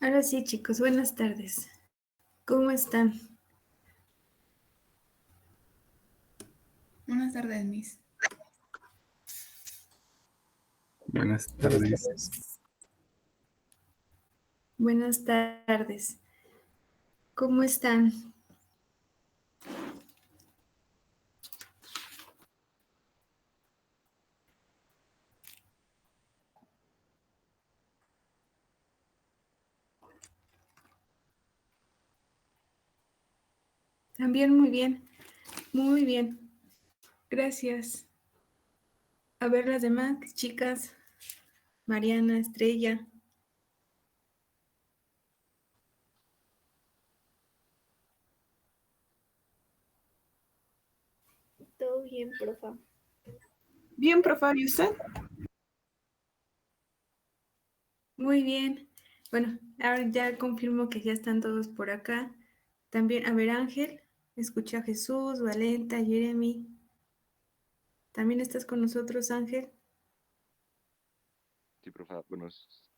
Ahora sí, chicos, buenas tardes. ¿Cómo están? Buenas tardes, Miss. Buenas tardes. Buenas tardes. ¿Cómo están? También muy bien, muy bien. Gracias. A ver las demás chicas. Mariana, Estrella. Todo bien, profa. Bien, profa, ¿y usted? Muy bien. Bueno, ahora ya confirmo que ya están todos por acá. También, a ver, Ángel. Escucha a Jesús, Valenta, Jeremy. ¿También estás con nosotros, Ángel? Sí, profa, buenas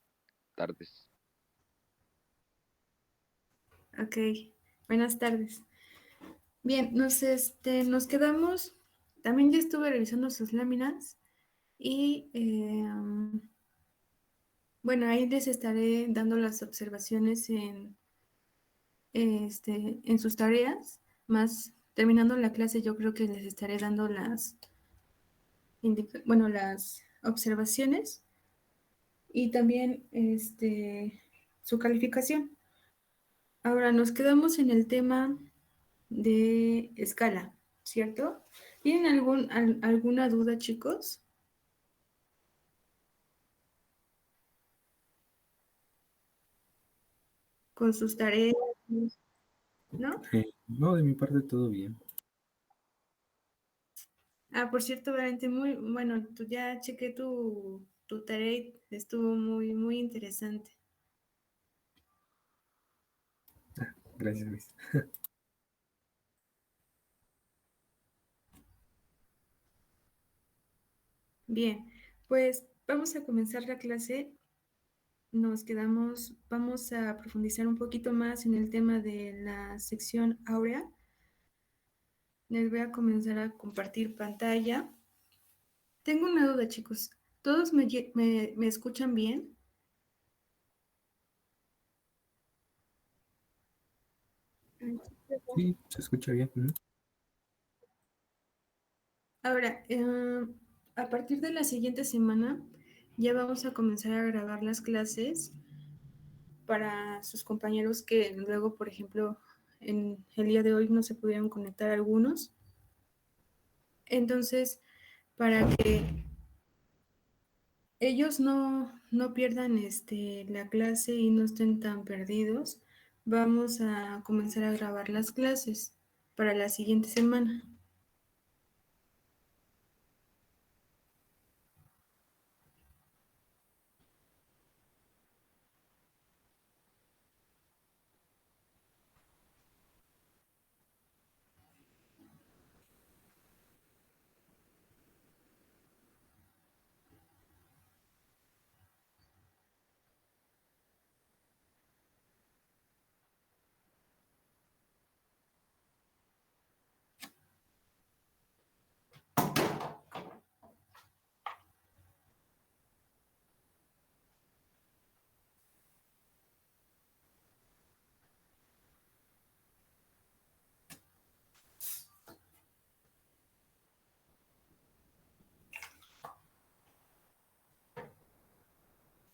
tardes. Ok, buenas tardes. Bien, nos quedamos. También ya estuve revisando sus láminas y bueno, ahí les estaré dando las observaciones en sus tareas. Más terminando la clase, yo creo que les estaré dando las observaciones y también su calificación. Ahora nos quedamos en el tema de escala, ¿cierto? ¿Tienen alguna duda, chicos? Con sus tareas, ¿no? No, de mi parte todo bien. Ah, por cierto, Valente, muy bueno, ya chequé tu tarea y estuvo muy, muy interesante. Gracias, Luis. Bien, pues vamos a comenzar la clase. Vamos a profundizar un poquito más en el tema de la sección áurea. Les voy a comenzar a compartir pantalla. Tengo una duda, chicos. ¿Todos me escuchan bien? Sí, se escucha bien. Ujú. Ahora, a partir de la siguiente semana ya vamos a comenzar a grabar las clases para sus compañeros que luego, por ejemplo, en el día de hoy no se pudieron conectar algunos. Entonces, para que ellos no pierdan la clase y no estén tan perdidos, vamos a comenzar a grabar las clases para la siguiente semana.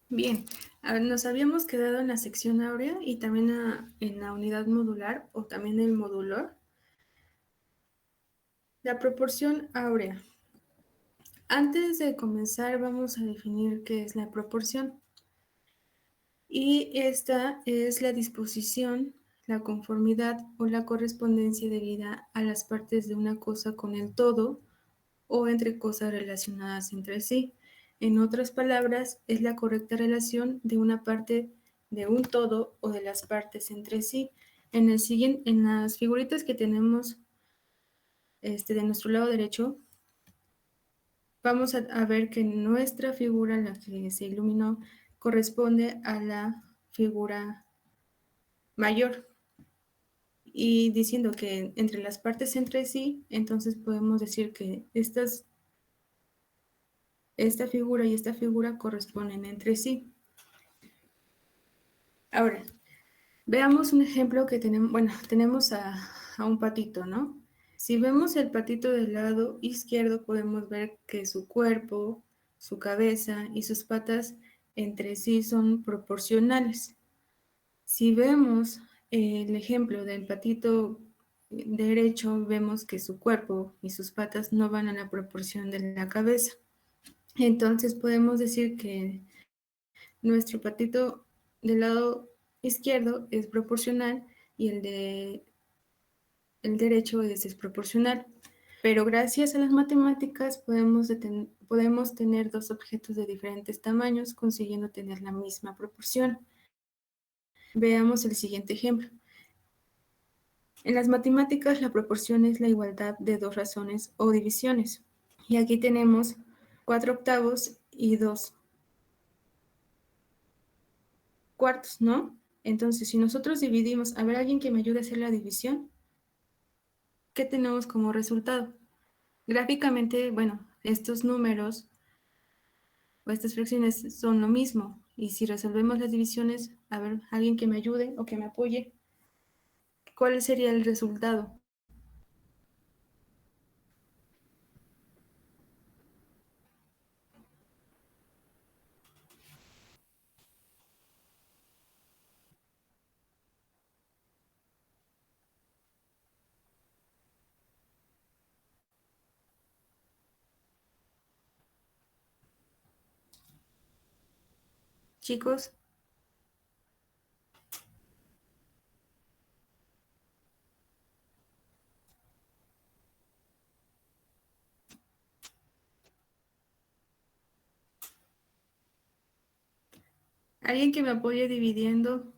Bien, nos habíamos quedado en la sección áurea y también en la unidad modular o también el modulor. La proporción áurea. Antes de comenzar vamos a definir qué es la proporción. Y esta es la disposición, la conformidad o la correspondencia debida a las partes de una cosa con el todo o entre cosas relacionadas entre sí. En otras palabras, es la correcta relación de una parte de un todo o de las partes entre sí. En las figuritas que tenemos de nuestro lado derecho, vamos a ver que nuestra figura, la que se iluminó, corresponde a la figura mayor. Y diciendo que entre las partes entre sí, entonces podemos decir que esta figura y esta figura corresponden entre sí. Ahora, veamos un ejemplo que tenemos, bueno, tenemos a un patito, ¿no? Si vemos el patito del lado izquierdo, podemos ver que su cuerpo, su cabeza y sus patas entre sí son proporcionales. Si vemos el ejemplo del patito derecho, vemos que su cuerpo y sus patas no van a la proporción de la cabeza. Entonces podemos decir que nuestro patito del lado izquierdo es proporcional y el derecho es desproporcional. Pero gracias a las matemáticas podemos tener dos objetos de diferentes tamaños consiguiendo tener la misma proporción. Veamos el siguiente ejemplo. En las matemáticas la proporción es la igualdad de dos razones o divisiones. Y aquí tenemos 4/8 y 2/4, ¿no? Entonces, si nosotros dividimos, a ver, alguien que me ayude a hacer la división, ¿qué tenemos como resultado? Gráficamente, bueno, estos números o estas fracciones son lo mismo. Y si resolvemos las divisiones, a ver, alguien que me ayude o que me apoye, ¿cuál sería el resultado? Chicos, alguien que me apoye dividiendo.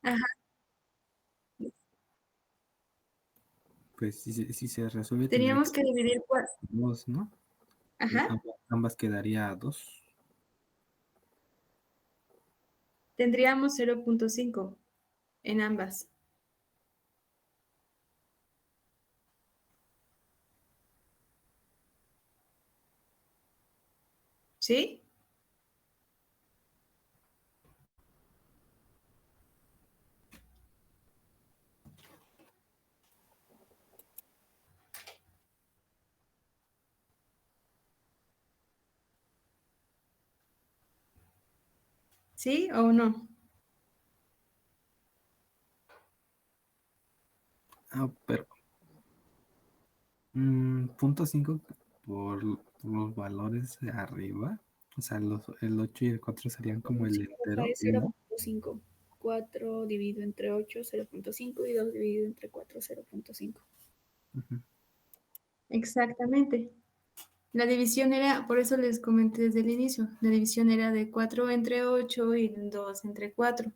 Ajá, Pues si se resuelve, tendría teníamos que dividir dos, ¿no? Ajá, Ambas quedaría 2. tendríamos 0.5 en ambas. ¿Sí? ¿Sí o no? Pero 0.5 por los valores de arriba. O sea, el 8 y el 4 serían como el 5 entero. es 0.5. 4 dividido entre 8, 0.5 y 2 dividido entre 4, 0.5. Ujú. Exactamente. La división era, por eso les comenté desde el inicio, la división era de 4 entre 8 y 2 entre 4.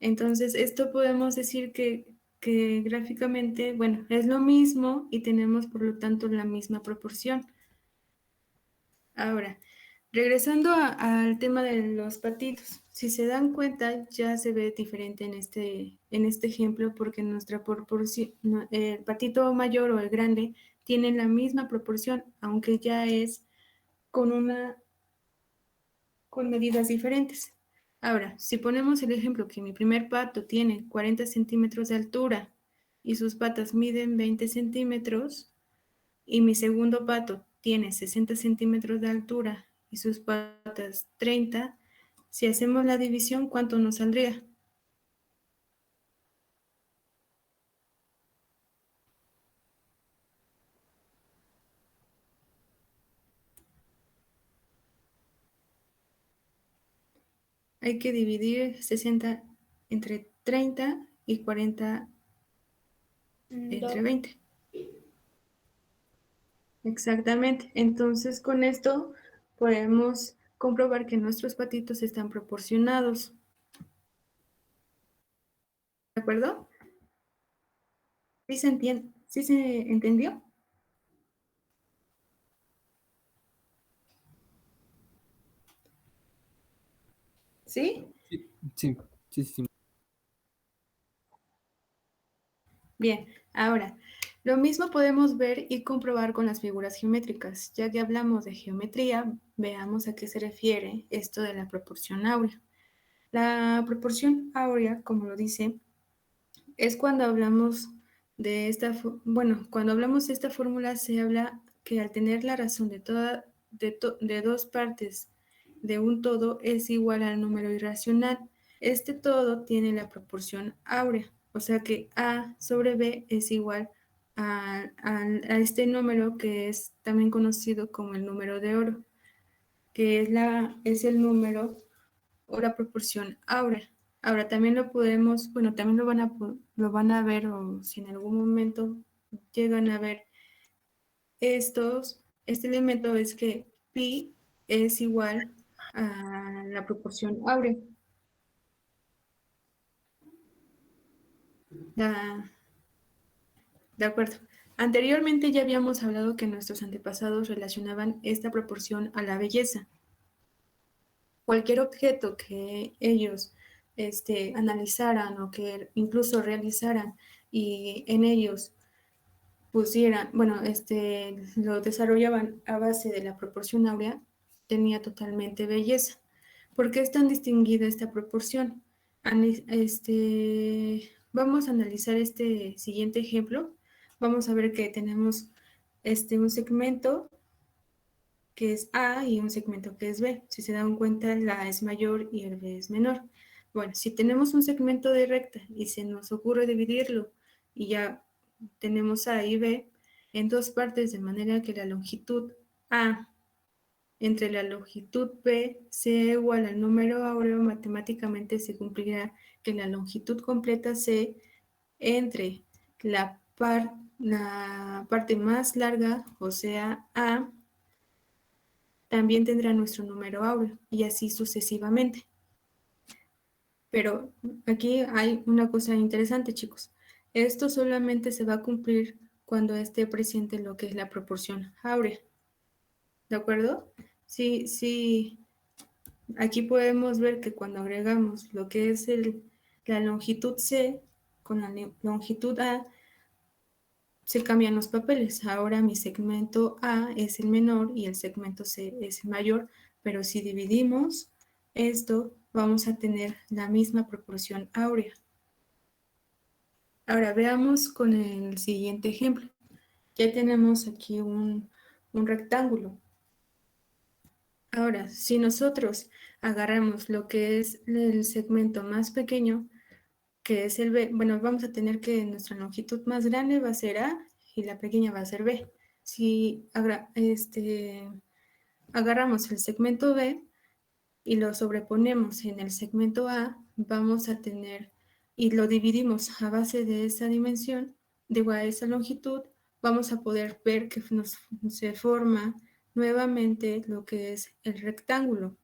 Entonces, esto podemos decir que gráficamente, bueno, es lo mismo y tenemos por lo tanto la misma proporción. Ahora, regresando al tema de los patitos, si se dan cuenta, ya se ve diferente en este ejemplo porque nuestra proporción, el patito mayor o el grande tienen la misma proporción, aunque ya es con con medidas diferentes. Ahora, si ponemos el ejemplo que mi primer pato tiene 40 centímetros de altura y sus patas miden 20 centímetros, y mi segundo pato tiene 60 centímetros de altura y sus patas 30, si hacemos la división, ¿cuánto nos saldría? Hay que dividir 60 entre 30 y 40 entre 20. Exactamente. Entonces, con esto podemos comprobar que nuestros patitos están proporcionados. ¿De acuerdo? ¿Sí se entiende? ¿Sí se entendió? ¿Sí? Sí, sí, sí, sí. Bien, ahora, lo mismo podemos ver y comprobar con las figuras geométricas. Ya que hablamos de geometría, veamos a qué se refiere esto de la proporción áurea. La proporción áurea, como lo dice, es cuando hablamos de esta, bueno, cuando hablamos de esta fórmula se habla que al tener la razón de dos partes de un todo es igual al número irracional. Este todo tiene la proporción áurea, o sea que A sobre B es igual a este número que es también conocido como el número de oro, que es el número o la proporción áurea. Ahora también lo podemos, bueno, también lo van a ver o si en algún momento llegan a ver este elemento es que pi es igual a la proporción áurea. De acuerdo. Anteriormente ya habíamos hablado que nuestros antepasados relacionaban esta proporción a la belleza. Cualquier objeto que ellos analizaran o que incluso realizaran y en ellos pusieran, bueno, lo desarrollaban a base de la proporción áurea, tenía totalmente belleza. ¿Por qué es tan distinguida esta proporción? Vamos a analizar este siguiente ejemplo. Vamos a ver que tenemos un segmento que es A y un segmento que es B. Si se dan cuenta, la A es mayor y el B es menor. Bueno, si tenemos un segmento de recta y se nos ocurre dividirlo y ya tenemos A y B en dos partes de manera que la longitud A entre la longitud B sea igual al número áureo, matemáticamente se cumplirá que la longitud completa C entre la parte más larga, o sea, A, también tendrá nuestro número áureo y así sucesivamente. Pero aquí hay una cosa interesante, chicos. Esto solamente se va a cumplir cuando esté presente lo que es la proporción áurea. ¿De acuerdo? Sí, sí. Aquí podemos ver que cuando agregamos lo que es la longitud C con la longitud A, se cambian los papeles. Ahora mi segmento A es el menor y el segmento C es el mayor, pero si dividimos esto, vamos a tener la misma proporción áurea. Ahora veamos con el siguiente ejemplo. Ya tenemos aquí un rectángulo. Ahora, si nosotros agarramos lo que es el segmento más pequeño, que es el B, bueno, vamos a tener que nuestra longitud más grande va a ser A y la pequeña va a ser B. Si agarramos el segmento B y lo sobreponemos en el segmento A, vamos a tener, y lo dividimos a base de esa dimensión, digo a esa longitud, vamos a poder ver que se forma nuevamente lo que es el rectángulo.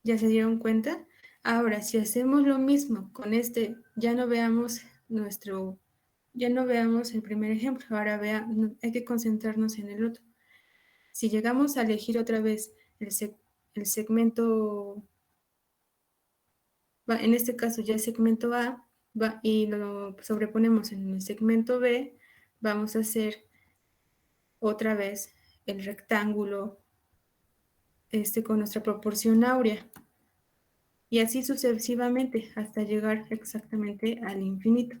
¿Ya se dieron cuenta? Ahora, si hacemos lo mismo con ya no veamos el primer ejemplo, ahora hay que concentrarnos en el otro. Si llegamos a elegir otra vez el segmento, en este caso ya el segmento A, y lo sobreponemos en el segmento B, vamos a hacer otra vez el rectángulo con nuestra proporción áurea. Y así sucesivamente hasta llegar exactamente al infinito.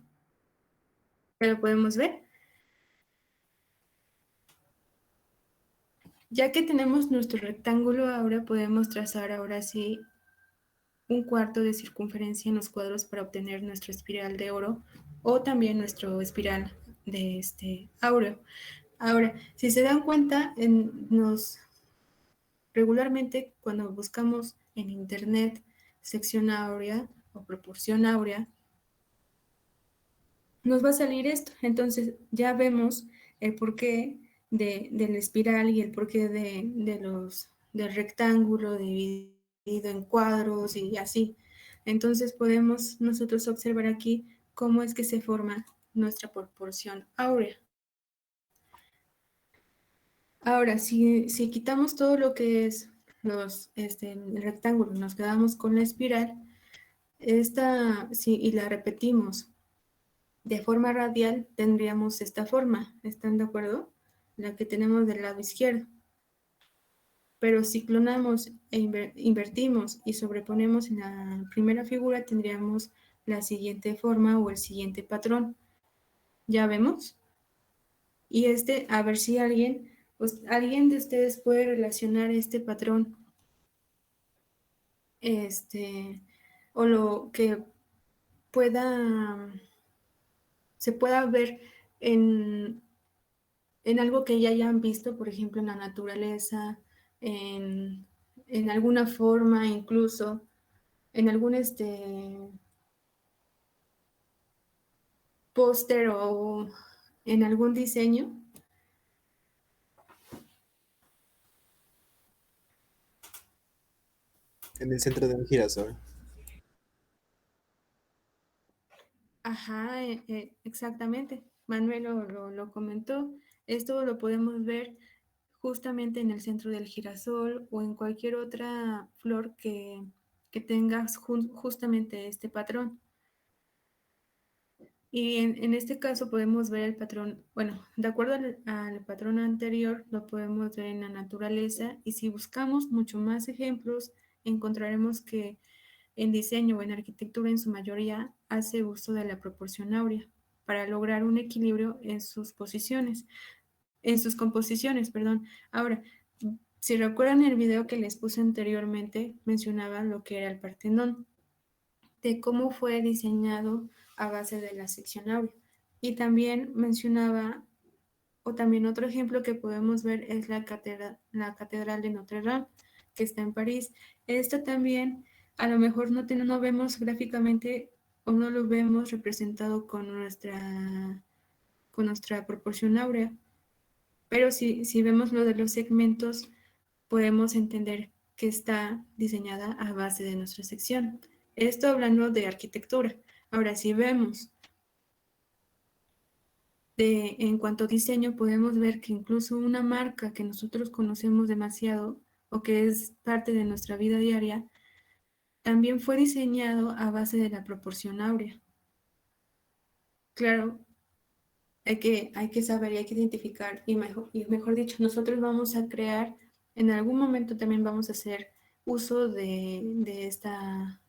¿Ya lo podemos ver? Ya que tenemos nuestro rectángulo, ahora podemos trazar ahora sí un cuarto de circunferencia en los cuadros para obtener nuestra espiral de oro o también nuestro espiral de áureo. Ahora, si se dan cuenta, regularmente cuando buscamos en internet sección áurea o proporción áurea, nos va a salir esto. Entonces ya vemos el por qué de la espiral y el porqué del rectángulo dividido en cuadros y así. Entonces podemos nosotros observar aquí cómo es que se forma nuestra proporción áurea. Ahora, si quitamos todo lo que es el rectángulo, nos quedamos con la espiral, y la repetimos de forma radial, tendríamos esta forma, ¿están de acuerdo? La que tenemos del lado izquierdo. Pero si clonamos e invertimos y sobreponemos en la primera figura, tendríamos la siguiente forma o el siguiente patrón. ¿Ya vemos? Y a ver si alguien de ustedes puede relacionar este patrón, o lo que se pueda ver en algo que ya hayan visto, por ejemplo, en la naturaleza, en, en alguna forma, incluso en algún póster o en algún diseño. En el centro de un girasol. Ajá, exactamente. Manuel lo comentó. Esto lo podemos ver justamente en el centro del girasol o en cualquier otra flor que tenga justamente este patrón. Y en este caso podemos ver el patrón, bueno, de acuerdo al patrón anterior, lo podemos ver en la naturaleza, y si buscamos mucho más ejemplos, encontraremos que en diseño o en arquitectura en su mayoría hace uso de la proporción áurea para lograr un equilibrio en sus composiciones, perdón. Ahora, si recuerdan el video que les puse anteriormente, mencionaba lo que era el Partenón, de cómo fue diseñado a base de la sección áurea. Y también mencionaba, o también otro ejemplo que podemos ver es la Catedral de Notre Dame, que está en París. Esto también, a lo mejor no vemos gráficamente o no lo vemos representado con nuestra proporción áurea, pero si vemos lo de los segmentos, podemos entender que está diseñada a base de nuestra sección. Esto hablando de arquitectura. Ahora, si vemos en cuanto a diseño, podemos ver que incluso una marca que nosotros conocemos demasiado o que es parte de nuestra vida diaria, también fue diseñado a base de la proporción áurea. Claro, hay que saber y hay que identificar, y mejor dicho, nosotros vamos a crear, en algún momento también vamos a hacer uso de esta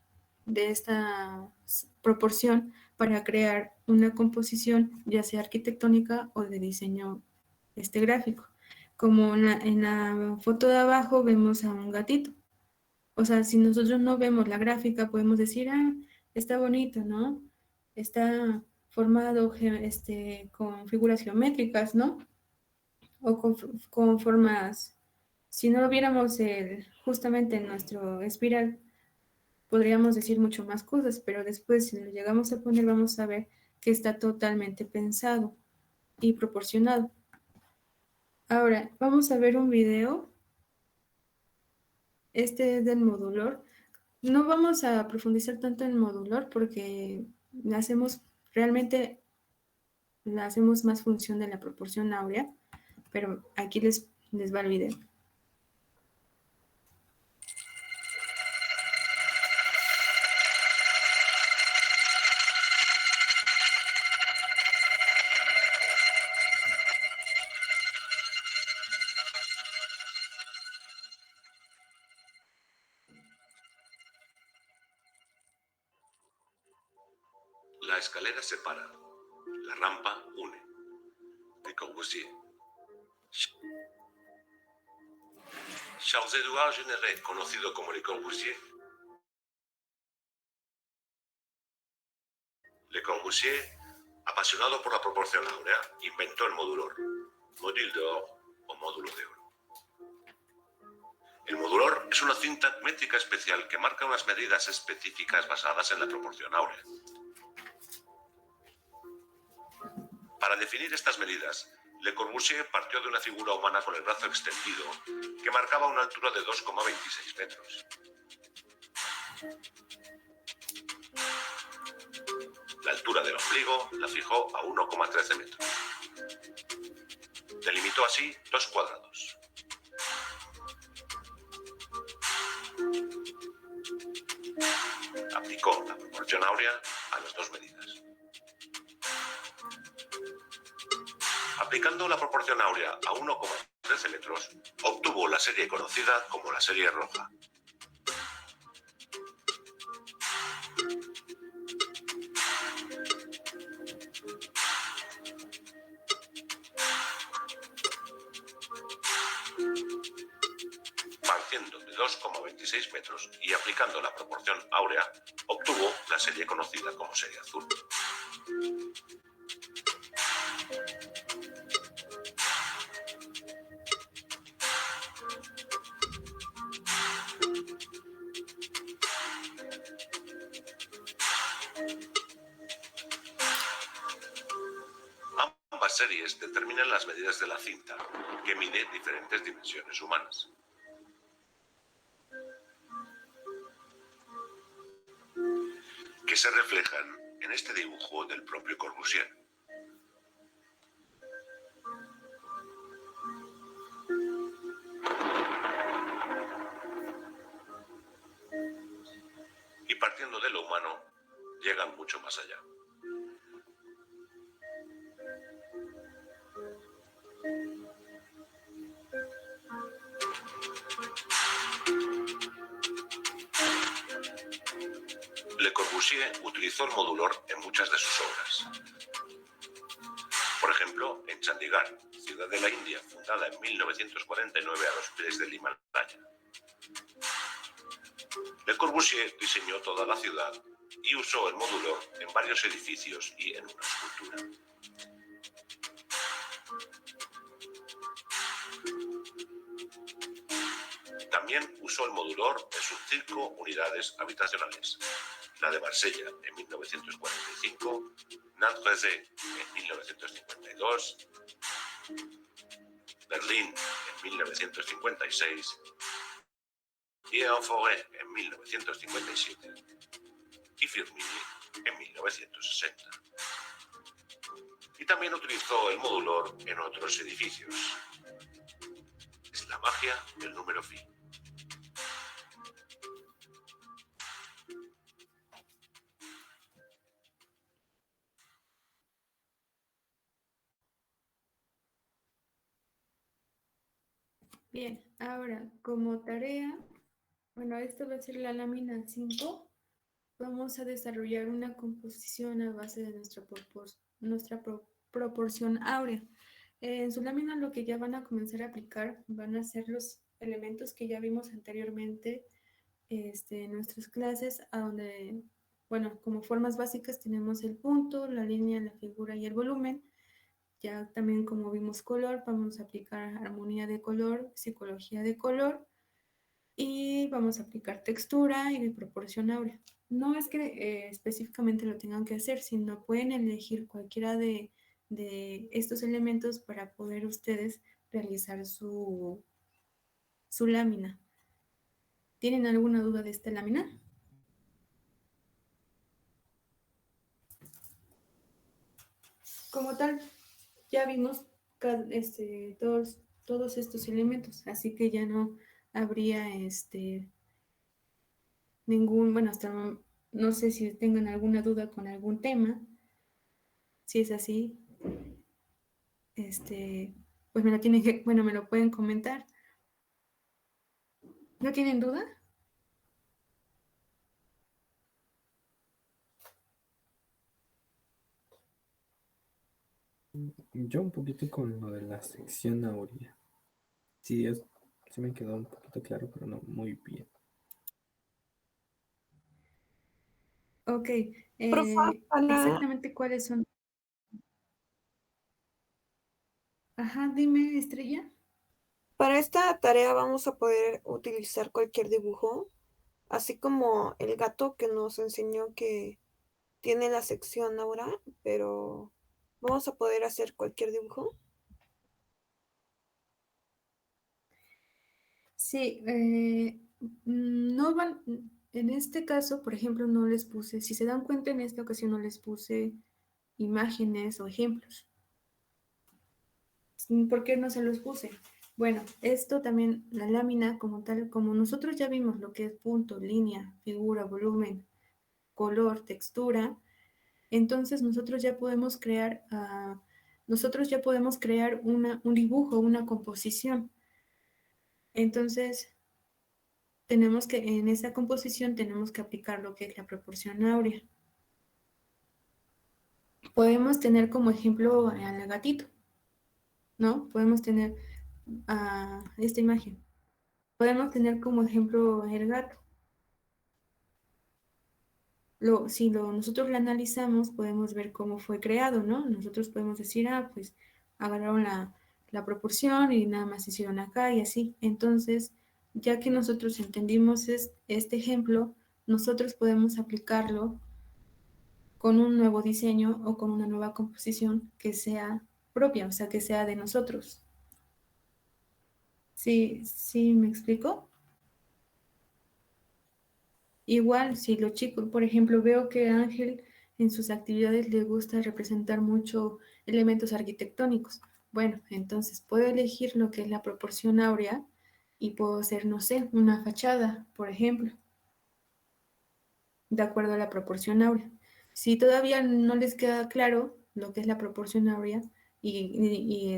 proporción para crear una composición, ya sea arquitectónica o de diseño gráfico. Como en la foto de abajo vemos a un gatito. O sea, si nosotros no vemos la gráfica, podemos decir, está bonito, ¿no? Está formado con figuras geométricas, ¿no? O con formas, si no lo viéramos justamente en nuestro espiral, podríamos decir mucho más cosas, pero después si lo llegamos a poner vamos a ver que está totalmente pensado y proporcionado. Ahora, vamos a ver un video. Este es del modulor. No vamos a profundizar tanto en el modulor porque realmente le hacemos más función de la proporción áurea, pero aquí les va el video. La escalera separa, la rampa une. Le Corbusier. Charles-Édouard Généré, conocido como Le Corbusier. Le Corbusier, apasionado por la proporción áurea, inventó el modulor, module d'or o módulo de oro. El modulor es una cinta métrica especial que marca unas medidas específicas basadas en la proporción áurea. Para definir estas medidas, Le Corbusier partió de una figura humana con el brazo extendido que marcaba una altura de 2,26 metros. La altura del ombligo la fijó a 1,13 metros. Delimitó así 2 cuadrados. Aplicó la proporción áurea a las 2 medidas. Aplicando la proporción áurea a 1,13 metros, obtuvo la serie conocida como la serie roja. Partiendo de 2,26 metros y aplicando la proporción áurea, obtuvo la serie conocida como serie azul. Ambas series determinan las medidas de la cinta, que mide diferentes dimensiones humanas. Que se reflejan en este dibujo del propio Corbusier. Y partiendo de lo humano, llegan mucho más allá. Le Corbusier utilizó el modulor en muchas de sus obras. Por ejemplo, en Chandigarh, ciudad de la India, fundada en 1949 a los pies del Himalaya. Le Corbusier diseñó toda la ciudad y usó el modulor en varios edificios y en una escultura. También usó el modulor en sus 5 unidades habitacionales. La de Marsella en 1945, Nantes en 1952, Berlín en 1956 y Forêt en 1957 y Firmini en 1960. Y también utilizó el modulor en otros edificios. Es la magia del número phi. Bien, ahora como tarea, bueno, esto va a ser la lámina 5. Vamos a desarrollar una composición a base de nuestra proporción áurea. En su lámina lo que ya van a comenzar a aplicar van a ser los elementos que ya vimos anteriormente en nuestras clases, a donde, bueno, como formas básicas tenemos el punto, la línea, la figura y el volumen. Ya también como vimos color, vamos a aplicar armonía de color, psicología de color y vamos a aplicar textura y proporción áurea. No es que específicamente lo tengan que hacer, sino pueden elegir cualquiera de estos elementos para poder ustedes realizar su lámina. ¿Tienen alguna duda de esta lámina? Como tal, ya vimos todos estos elementos, así que ya no habría ningún, bueno, hasta no sé si tengan alguna duda con algún tema. Si es así, pues me lo pueden comentar. ¿No tienen duda? Yo un poquito con lo de la sección áurea. Sí, se me quedó un poquito claro, pero no muy bien. Ok. Profa, Exactamente cuáles son. Ajá, dime, Estrella. para esta tarea vamos a poder utilizar cualquier dibujo, así como el gato que nos enseñó que tiene la sección ahora, pero vamos a poder hacer cualquier dibujo. Sí, no van, en este caso, por ejemplo, no les puse, si se dan cuenta en esta ocasión no les puse imágenes o ejemplos. ¿Por qué no se los puse? Bueno, esto también, la lámina como tal, como nosotros ya vimos lo que es punto, línea, figura, volumen, color, textura, entonces nosotros ya podemos crear, un dibujo, una composición. Entonces, en esa composición tenemos que aplicar lo que es la proporción áurea. Podemos tener como ejemplo al gatito, ¿no? Podemos tener esta imagen. Podemos tener como ejemplo el gato. Nosotros lo analizamos, podemos ver cómo fue creado, ¿no? Nosotros podemos decir, pues agarraron la proporción y nada más hicieron acá y así. Entonces, ya que nosotros entendimos este ejemplo, nosotros podemos aplicarlo con un nuevo diseño o con una nueva composición que sea propia, o sea, que sea de nosotros. ¿Sí me explico? Igual, si los chicos, por ejemplo, veo que Ángel en sus actividades le gusta representar mucho elementos arquitectónicos. Bueno, entonces puedo elegir lo que es la proporción áurea y puedo hacer, no sé, una fachada, por ejemplo, de acuerdo a la proporción áurea. Si todavía no les queda claro lo que es la proporción áurea y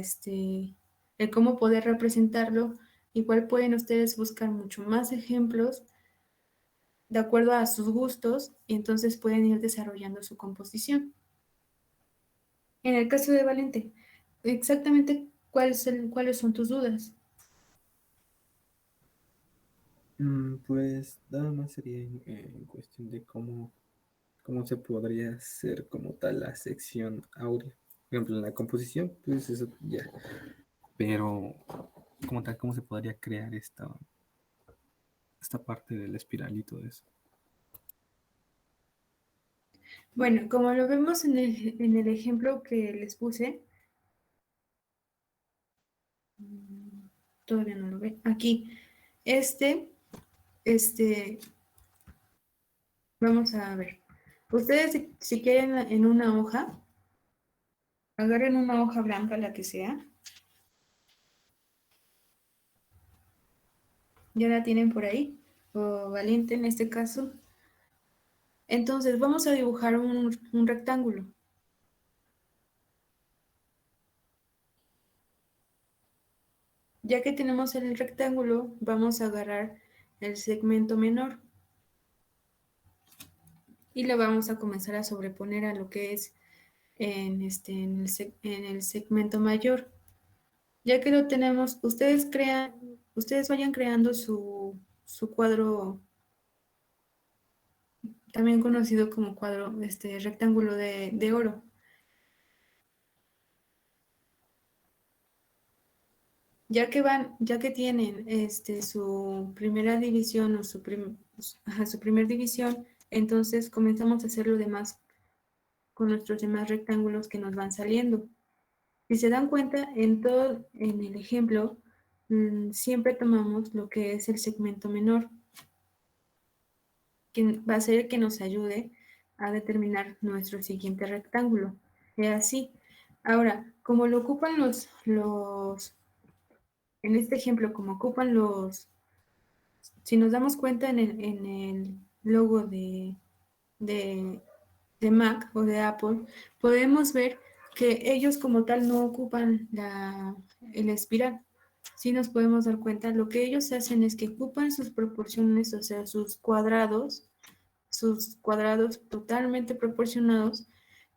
el cómo poder representarlo, igual pueden ustedes buscar mucho más ejemplos de acuerdo a sus gustos y entonces pueden ir desarrollando su composición. En el caso de Valente, exactamente cuáles son tus dudas. Pues nada más sería en cuestión de cómo se podría hacer como tal la sección áurea. Por ejemplo, en la composición, pues eso ya. Pero, como tal, ¿cómo se podría crear esta parte del espiral y todo eso? Bueno, como lo vemos en el ejemplo que les puse, todavía no lo ve, aquí, este, vamos a ver. Ustedes si quieren en una hoja, agarren una hoja blanca, la que sea. Ya la tienen por ahí, o Valiente en este caso. Entonces vamos a dibujar un rectángulo. Ya que tenemos el rectángulo, vamos a agarrar el segmento menor y lo vamos a comenzar a sobreponer a lo que es en el segmento mayor. Ya que lo tenemos, ustedes vayan creando su cuadro, también conocido como cuadro, rectángulo de oro. Ya que tienen su primera división o su primer división, entonces comenzamos a hacer lo demás con nuestros demás rectángulos que nos van saliendo. Si se dan cuenta, en el ejemplo, siempre tomamos lo que es el segmento menor, que va a ser el que nos ayude a determinar nuestro siguiente rectángulo. Y así. Ahora, como lo ocupan en este ejemplo, como ocupan si nos damos cuenta en el logo de Mac o de Apple, podemos ver que ellos como tal no ocupan el espiral. Si nos podemos dar cuenta, lo que ellos hacen es que ocupan sus proporciones, o sea, sus cuadrados totalmente proporcionados,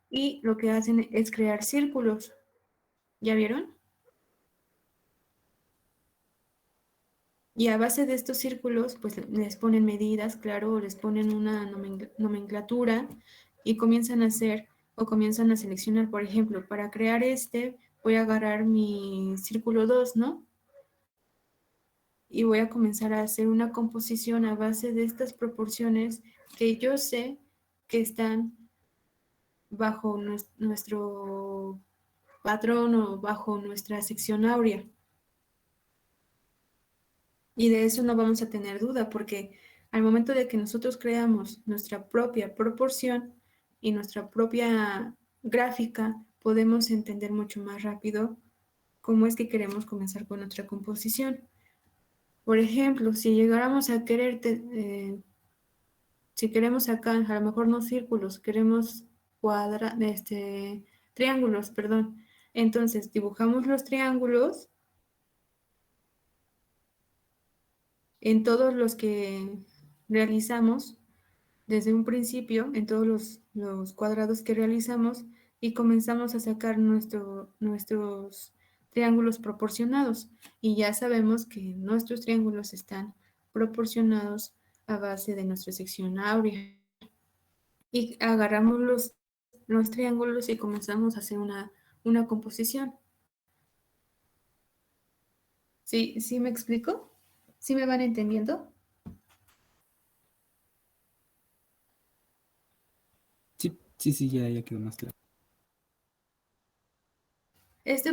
y lo que hacen es crear círculos. ¿Ya vieron? Y a base de estos círculos, pues les ponen medidas, claro, o les ponen una nomenclatura y comienzan a hacer o comienzan a seleccionar, por ejemplo, para crear voy a agarrar mi círculo 2, ¿no? Y voy a comenzar a hacer una composición a base de estas proporciones que yo sé que están bajo nuestro patrón o bajo nuestra sección áurea. Y de eso no vamos a tener duda, porque al momento de que nosotros creamos nuestra propia proporción y nuestra propia gráfica, podemos entender mucho más rápido cómo es que queremos comenzar con nuestra composición. Por ejemplo, si llegáramos a querer, si queremos sacar, a lo mejor no círculos, queremos triángulos, perdón. Entonces dibujamos los triángulos en todos los que realizamos desde un principio, en todos los cuadrados que realizamos, y comenzamos a sacar nuestros triángulos proporcionados. Y ya sabemos que nuestros triángulos están proporcionados a base de nuestra sección áurea. Y agarramos los triángulos y comenzamos a hacer una composición. ¿Sí, sí me explico? ¿Sí me van entendiendo? Sí, sí, sí, ya quedó más claro.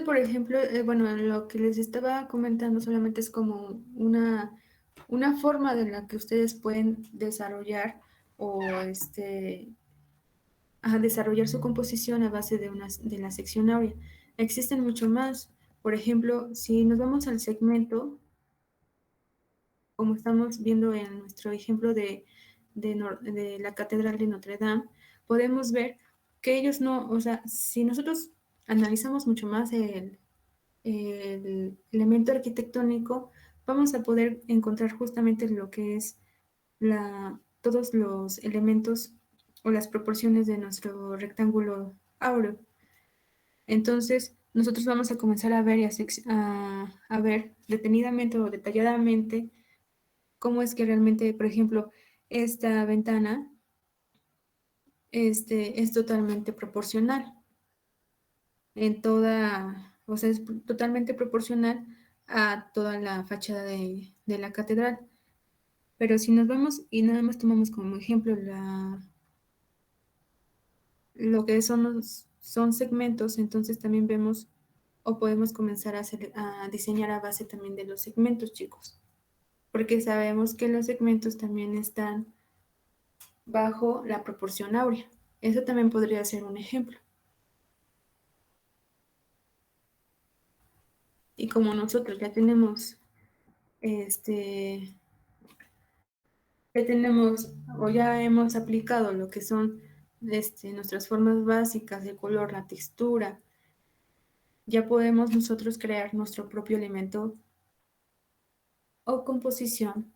Por ejemplo, bueno, lo que les estaba comentando solamente es como una forma de la que ustedes pueden desarrollar o desarrollar su composición a base de la sección áurea. Existen mucho más. Por ejemplo, si nos vamos al segmento, como estamos viendo en nuestro ejemplo de la Catedral de Notre Dame, podemos ver que ellos no, o sea, si nosotros analizamos mucho más el elemento arquitectónico, vamos a poder encontrar justamente lo que es todos los elementos o las proporciones de nuestro rectángulo áureo. Entonces, nosotros vamos a comenzar a ver a ver detenidamente o detalladamente cómo es que realmente, por ejemplo, esta ventana es totalmente proporcional en toda, o sea, es totalmente proporcional a toda la fachada de la catedral. Pero si nos vamos y nada más tomamos como ejemplo lo que son segmentos, entonces también vemos o podemos comenzar a diseñar a base también de los segmentos, chicos. Porque sabemos que los segmentos también están bajo la proporción áurea. Eso también podría ser un ejemplo. Y como nosotros ya tenemos o ya hemos aplicado lo que son nuestras formas básicas, el color, la textura, ya podemos nosotros crear nuestro propio elemento o composición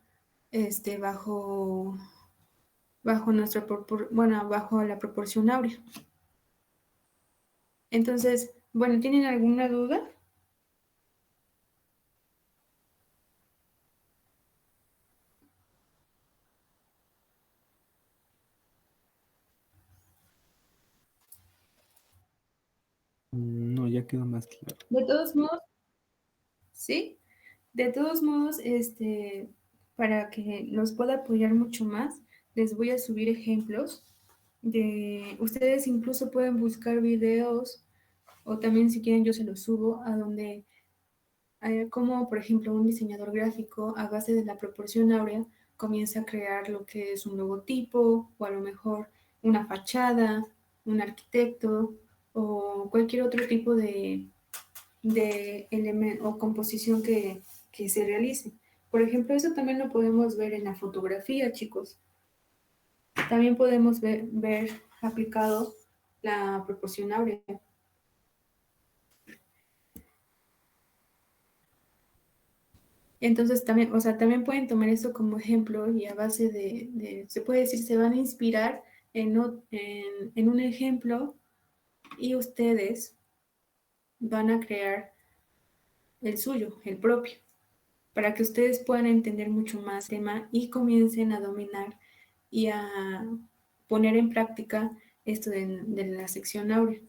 bajo la proporción áurea. Entonces, bueno, ¿tienen alguna duda? No, ya quedó más claro. De todos modos, ¿sí? De todos modos, para que nos pueda apoyar mucho más, les voy a subir ejemplos ustedes incluso pueden buscar videos o también si quieren yo se los subo a donde como por ejemplo un diseñador gráfico a base de la proporción áurea comienza a crear lo que es un logotipo o a lo mejor una fachada, un arquitecto o cualquier otro tipo de elemento o composición que se realice. Por ejemplo, eso también lo podemos ver en la fotografía, chicos. También podemos ver aplicado la proporción áurea. Entonces también, o sea, también pueden tomar eso como ejemplo y a base se puede decir, se van a inspirar en un ejemplo y ustedes van a crear el suyo, el propio, para que ustedes puedan entender mucho más el tema y comiencen a dominar y a poner en práctica esto de la sección áurea.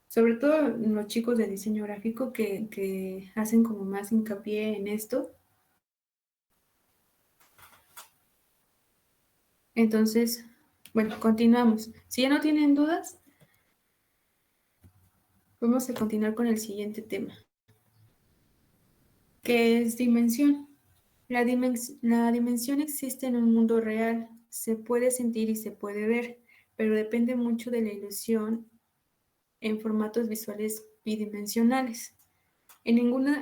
Sobre todo los chicos de diseño gráfico que hacen como más hincapié en esto. Entonces, bueno, continuamos. Si ya no tienen dudas, vamos a continuar con el siguiente tema, que es dimensión. La dimensión existe en un mundo real, se puede sentir y se puede ver, pero depende mucho de la ilusión en formatos visuales bidimensionales.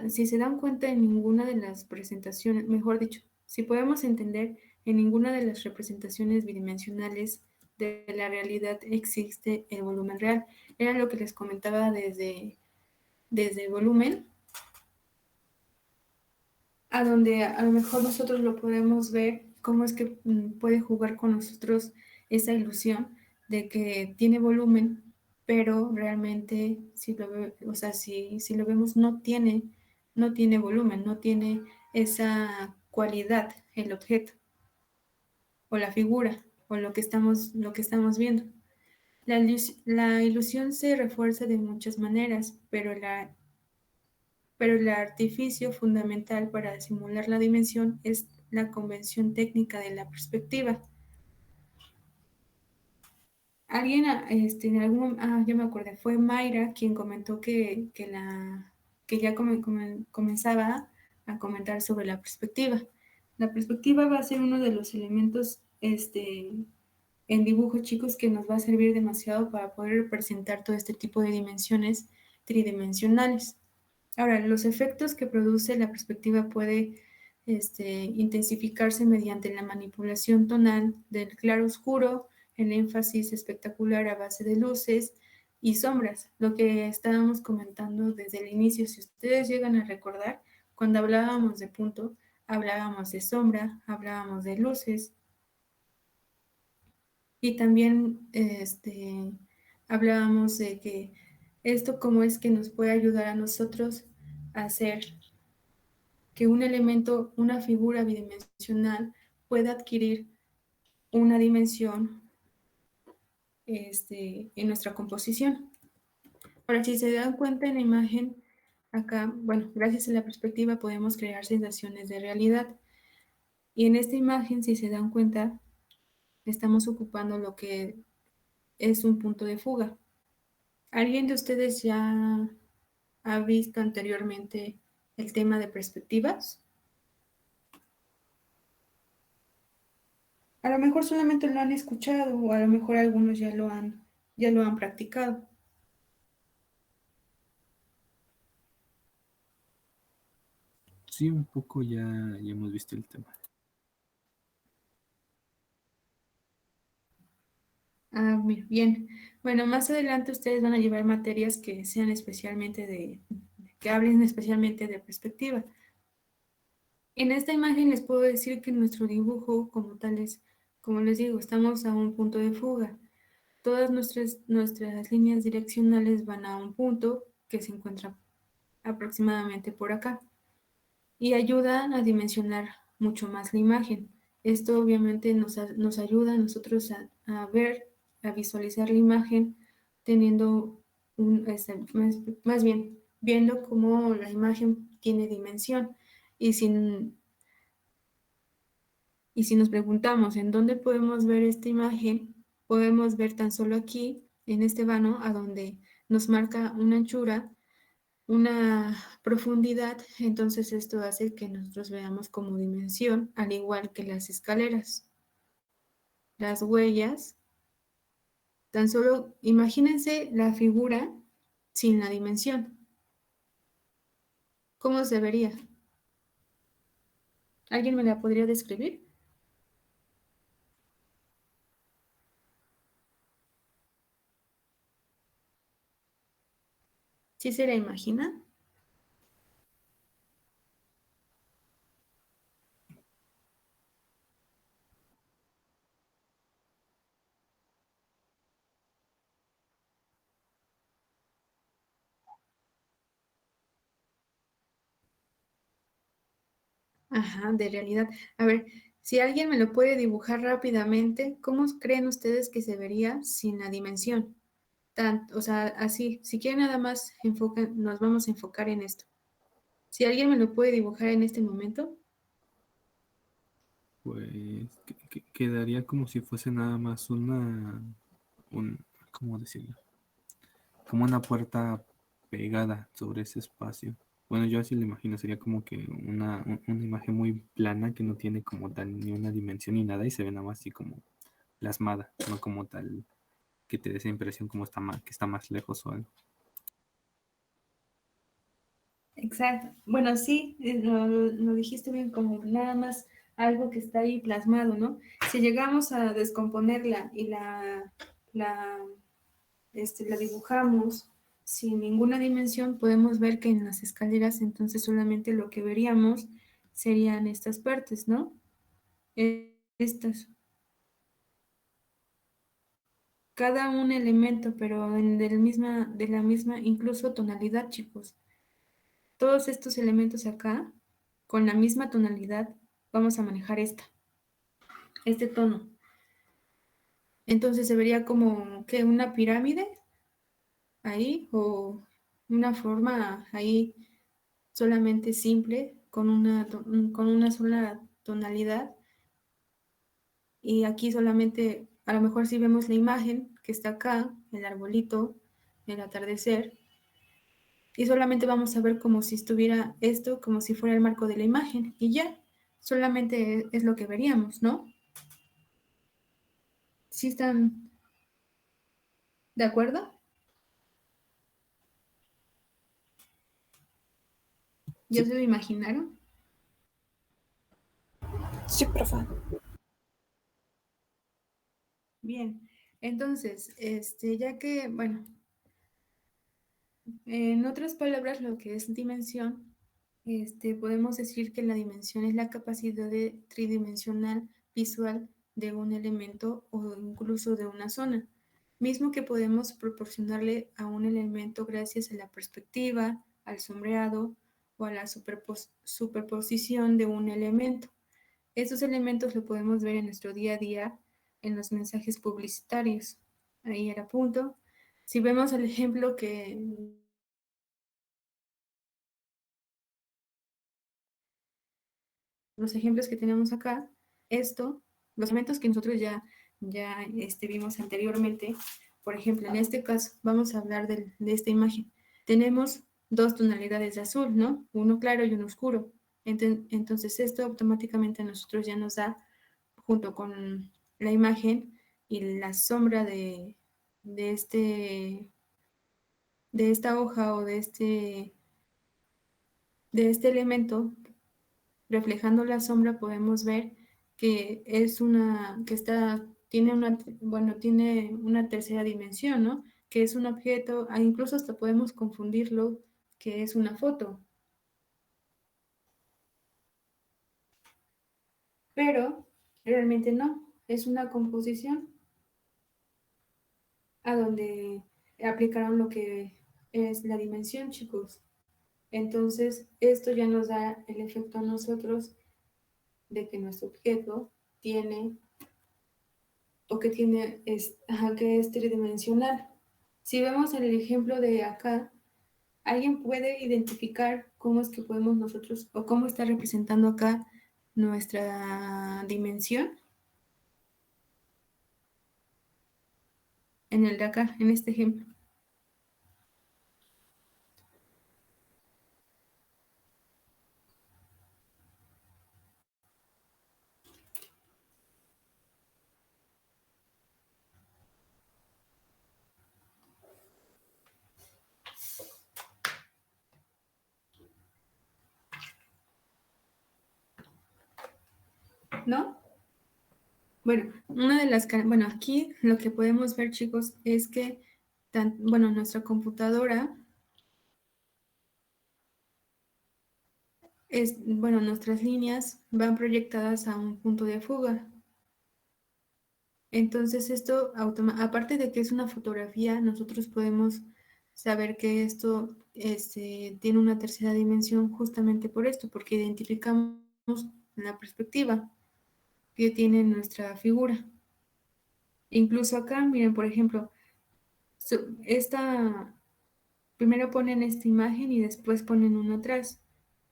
Si se dan cuenta, en ninguna de las presentaciones, mejor dicho, si podemos entender, en ninguna de las representaciones bidimensionales de la realidad existe el volumen real. Era lo que les comentaba desde el volumen, a donde a lo mejor nosotros lo podemos ver, cómo es que puede jugar con nosotros esa ilusión de que tiene volumen, pero realmente o sea, si lo vemos no tiene volumen, no tiene esa cualidad el objeto o la figura o lo que estamos viendo. La ilusión se refuerza de muchas maneras, pero el artificio fundamental para simular la dimensión es la convención técnica de la perspectiva. Alguien, yo me acuerdo, fue Mayra quien comentó que ya comenzaba a comentar sobre la perspectiva. La perspectiva va a ser uno de los elementos en dibujo, chicos, que nos va a servir demasiado para poder representar todo este tipo de dimensiones tridimensionales. Ahora, los efectos que produce la perspectiva puede intensificarse mediante la manipulación tonal del claro-oscuro, el énfasis espectacular a base de luces y sombras, lo que estábamos comentando desde el inicio. Si ustedes llegan a recordar, cuando hablábamos de punto, hablábamos de sombra, hablábamos de luces y también hablábamos de que esto cómo es que nos puede ayudar a nosotros a hacer que un elemento, una figura bidimensional pueda adquirir una dimensión en nuestra composición. Ahora, si se dan cuenta en la imagen, acá, bueno, gracias a la perspectiva podemos crear sensaciones de realidad. Y en esta imagen, si se dan cuenta, estamos ocupando lo que es un punto de fuga. ¿Alguien de ustedes ya ha visto anteriormente el tema de perspectivas? A lo mejor solamente lo han escuchado o a lo mejor algunos ya lo han practicado. Sí, un poco ya hemos visto el tema. Ah, bien. Bueno, más adelante ustedes van a llevar materias que sean que hablen especialmente de perspectiva. En esta imagen les puedo decir que nuestro dibujo como tal es, como les digo, estamos a un punto de fuga. Todas nuestras líneas direccionales van a un punto que se encuentra aproximadamente por acá y ayudan a dimensionar mucho más la imagen. Esto obviamente nos ayuda a nosotros a ver, a visualizar la imagen teniendo más bien, viendo cómo la imagen tiene dimensión. Y y si nos preguntamos en dónde podemos ver esta imagen, podemos ver tan solo aquí, en este vano, a donde nos marca una anchura, una profundidad, entonces esto hace que nosotros veamos como dimensión, al igual que las escaleras. Las huellas, tan solo imagínense la figura sin la dimensión. ¿Cómo se vería? ¿Alguien me la podría describir? ¿Sí se la imagina? Ajá, de realidad. A ver, si alguien me lo puede dibujar rápidamente, ¿cómo creen ustedes que se vería sin la dimensión? O sea, así, si quieren nada más nos vamos a enfocar en esto. Si alguien me lo puede dibujar en este momento. Pues quedaría como si fuese nada más ¿cómo decirlo? Como una puerta pegada sobre ese espacio. Bueno, yo así lo imagino, sería como que una imagen muy plana que no tiene como tal ni una dimensión ni nada y se ve nada más así como plasmada, no como tal que te dé esa impresión como está más, que está más lejos o algo. Exacto. Bueno, sí, lo dijiste bien, como nada más algo que está ahí plasmado, ¿no? Si llegamos a descomponerla y la dibujamos sin ninguna dimensión, podemos ver que en las escaleras entonces solamente lo que veríamos serían estas partes, ¿no? Estas. Cada un elemento, pero de la misma, incluso tonalidad, chicos. Todos estos elementos acá, con la misma tonalidad, vamos a manejar este tono. Entonces se vería como que una pirámide ahí, o una forma ahí solamente simple, con una sola tonalidad. Y aquí solamente, a lo mejor si vemos la imagen que está acá, el arbolito, el atardecer, y solamente vamos a ver como si estuviera esto, como si fuera el marco de la imagen, y ya, solamente es lo que veríamos, ¿no? ¿Sí están de acuerdo? ¿Ya Sí. se lo imaginaron? Sí, profe. Bien, entonces, ya que, bueno, en otras palabras, lo que es dimensión, podemos decir que la dimensión es la capacidad tridimensional visual de un elemento o incluso de una zona, mismo que podemos proporcionarle a un elemento gracias a la perspectiva, al sombreado o a la superposición de un elemento. Estos elementos lo podemos ver en nuestro día a día en los mensajes publicitarios. Ahí era punto. Si vemos el ejemplo que los ejemplos que tenemos acá, los elementos que nosotros ya vimos anteriormente, por ejemplo, en este caso, vamos a hablar de esta imagen. Tenemos dos tonalidades de azul, ¿no? Uno claro y uno oscuro. Entonces, esto automáticamente a nosotros ya nos da, junto con la imagen y la sombra de, este, de esta hoja o de este elemento, reflejando la sombra podemos ver que tiene una tercera dimensión, ¿no? Que es un objeto, incluso hasta podemos confundirlo que es una foto. Pero realmente no, es una composición a donde aplicaron lo que es la dimensión, chicos. Entonces, esto ya nos da el efecto a nosotros de que nuestro objeto tiene o que es tridimensional. Si vemos el ejemplo de acá, ¿alguien puede identificar cómo es que podemos nosotros, o cómo está representando acá nuestra dimensión? En el de acá, en este ejemplo. ¿No? Bueno, aquí lo que podemos ver, chicos, es que, nuestra computadora nuestras líneas van proyectadas a un punto de fuga. Entonces esto, aparte de que es una fotografía, nosotros podemos saber que esto tiene una tercera dimensión justamente por esto, porque identificamos la perspectiva que tiene nuestra figura. Incluso acá, miren, por ejemplo, primero ponen esta imagen y después ponen una atrás.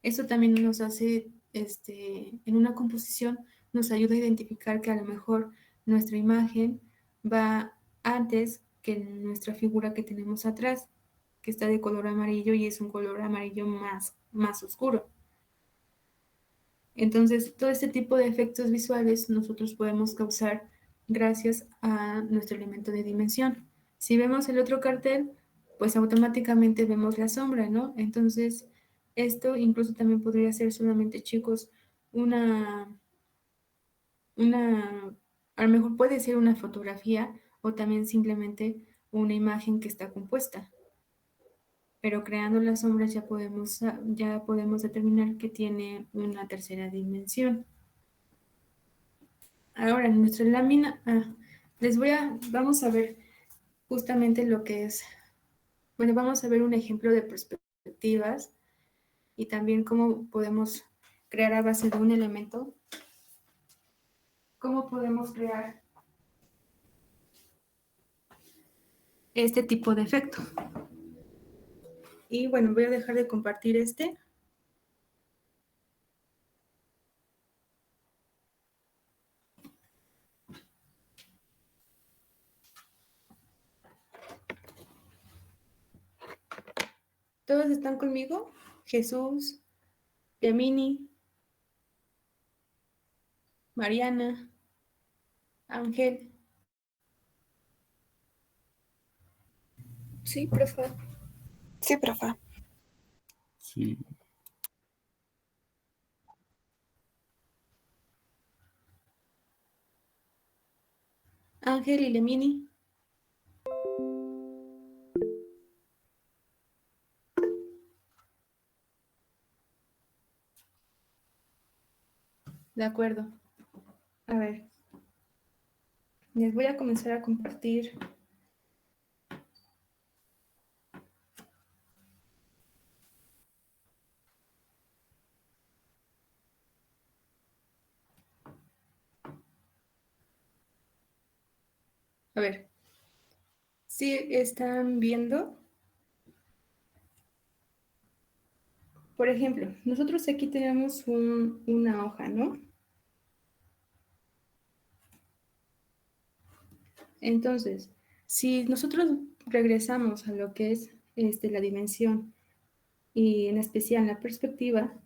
Eso también nos hace, en una composición, nos ayuda a identificar que a lo mejor nuestra imagen va antes que nuestra figura que tenemos atrás. que está de color amarillo y es un color amarillo más oscuro. Entonces, todo este tipo de efectos visuales nosotros podemos causar gracias a nuestro elemento de dimensión. Si vemos el otro cartel, pues automáticamente vemos la sombra, ¿no? Entonces, esto incluso también podría ser solamente, chicos, a lo mejor puede ser una fotografía o también simplemente una imagen que está compuesta. Pero creando las sombras ya podemos determinar que tiene una tercera dimensión. Ahora, en nuestra lámina, vamos a ver justamente lo que es, bueno, vamos a ver un ejemplo de perspectivas y también cómo podemos crear a base de un elemento, cómo podemos crear este tipo de efecto. Y bueno, voy a dejar de compartir este. ¿Todos están conmigo? Jesús, Yamini, Mariana, Ángel. Sí, profe. Sí, profe. Sí. Ángel y Lemini. De acuerdo. A ver. Les voy a comenzar a compartir. A ver. ¿Sí están viendo? Por ejemplo, nosotros aquí tenemos una hoja, ¿no? Entonces, si nosotros regresamos a lo que es la dimensión y en especial la perspectiva,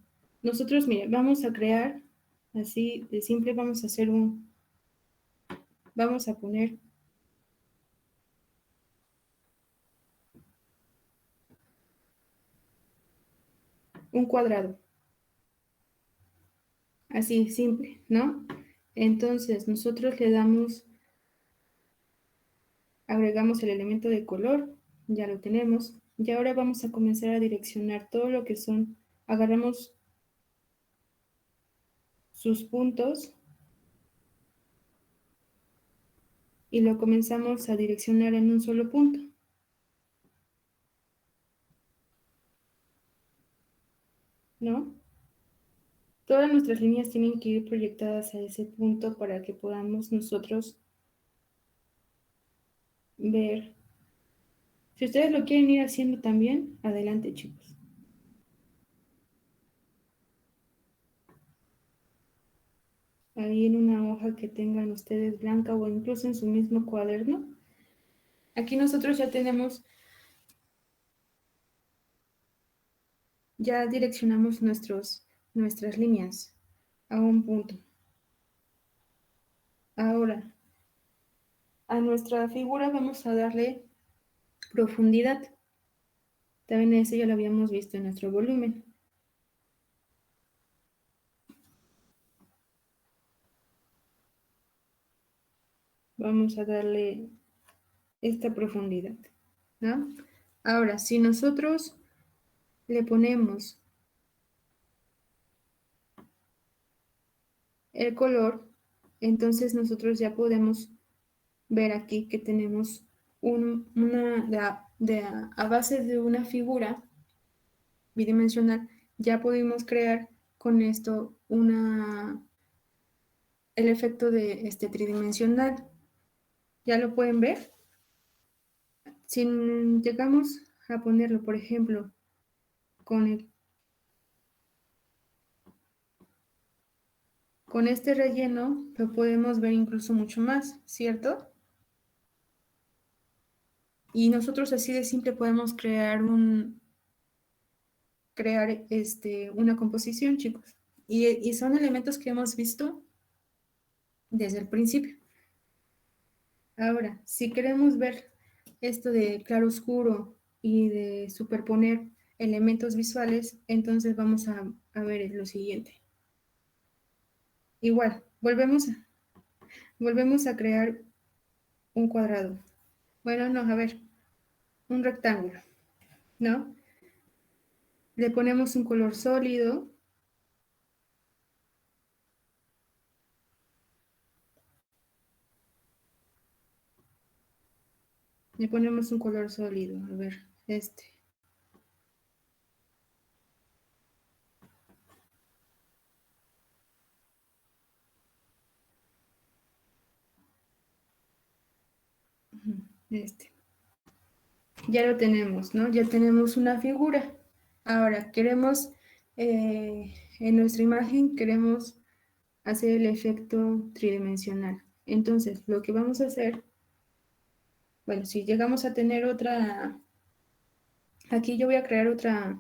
nosotros, mire, vamos a crear, así de simple, vamos a poner un cuadrado. Así, simple, ¿no? Entonces, nosotros agregamos el elemento de color, ya lo tenemos, y ahora vamos a comenzar a direccionar todo lo que agarramos sus puntos y lo comenzamos a direccionar en un solo punto. ¿No? Todas nuestras líneas tienen que ir proyectadas a ese punto para que podamos nosotros ver. Si ustedes lo quieren ir haciendo también, adelante, chicos. Ahí en una hoja que tengan ustedes blanca o incluso en su mismo cuaderno. Aquí nosotros ya direccionamos nuestras líneas a un punto. Ahora, a nuestra figura vamos a darle profundidad. También eso ya lo habíamos visto en nuestro volumen. Vamos a darle esta profundidad, ¿no? Ahora, si nosotros le ponemos el color, entonces nosotros ya podemos ver aquí que tenemos a base de una figura bidimensional, ya pudimos crear con esto el efecto de tridimensional. ¿Ya lo pueden ver? Si llegamos a ponerlo, por ejemplo, con este relleno, lo podemos ver incluso mucho más, ¿cierto? Y nosotros así de simple podemos crear una composición, chicos. Y son elementos que hemos visto desde el principio. Ahora, si queremos ver esto de claro oscuro y de superponer elementos visuales, entonces vamos a ver lo siguiente. Igual, volvemos a crear un cuadrado. Bueno, no, a ver, un rectángulo, ¿no? Le ponemos un color sólido. Le ponemos un color sólido, a ver, este. Este. Ya lo tenemos, ¿no? Ya tenemos una figura. Ahora, queremos, en nuestra imagen, queremos hacer el efecto tridimensional. Entonces, lo que vamos a hacer, bueno, si llegamos a tener otra, aquí yo voy a crear otra,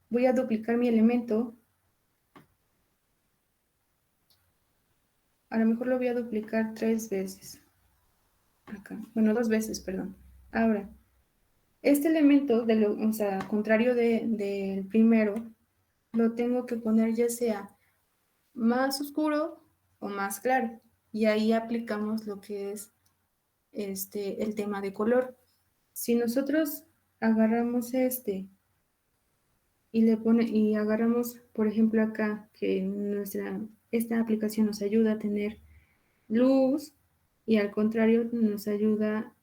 voy a duplicar mi elemento. A lo mejor lo voy a duplicar 3 veces. Acá, bueno, 2 veces, perdón. Ahora, este elemento, o sea, contrario del primero, lo tengo que poner ya sea más oscuro o más claro. Y ahí aplicamos lo que es el tema de color. Si nosotros agarramos y agarramos, por ejemplo, acá, que esta aplicación nos ayuda a tener luz y al contrario nos ayuda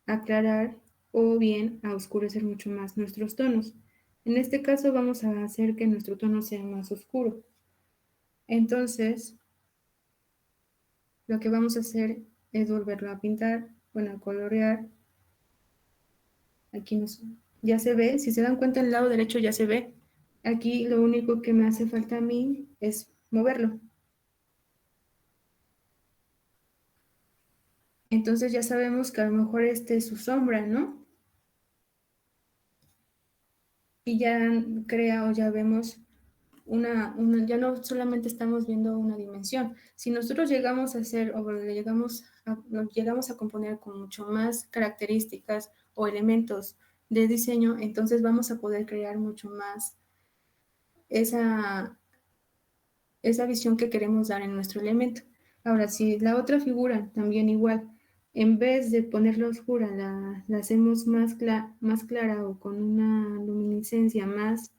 a aclarar o bien a oscurecer mucho más nuestros tonos. En este caso vamos a hacer que nuestro tono sea más oscuro. Entonces, lo que vamos a hacer es volverlo a pintar, bueno, a colorear. Aquí ya se ve, si se dan cuenta, el lado derecho ya se ve. Aquí lo único que me hace falta a mí es moverlo. Entonces ya sabemos que a lo mejor este es su sombra, ¿no? Y ya crea o ya vemos ya no solamente estamos viendo una dimensión. Si nosotros llegamos a hacer o lo llegamos a componer con mucho más características o elementos de diseño, entonces vamos a poder crear mucho más esa visión que queremos dar en nuestro elemento. Ahora, si la otra figura también igual, en vez de ponerla oscura, la hacemos más clara o con una luminiscencia más,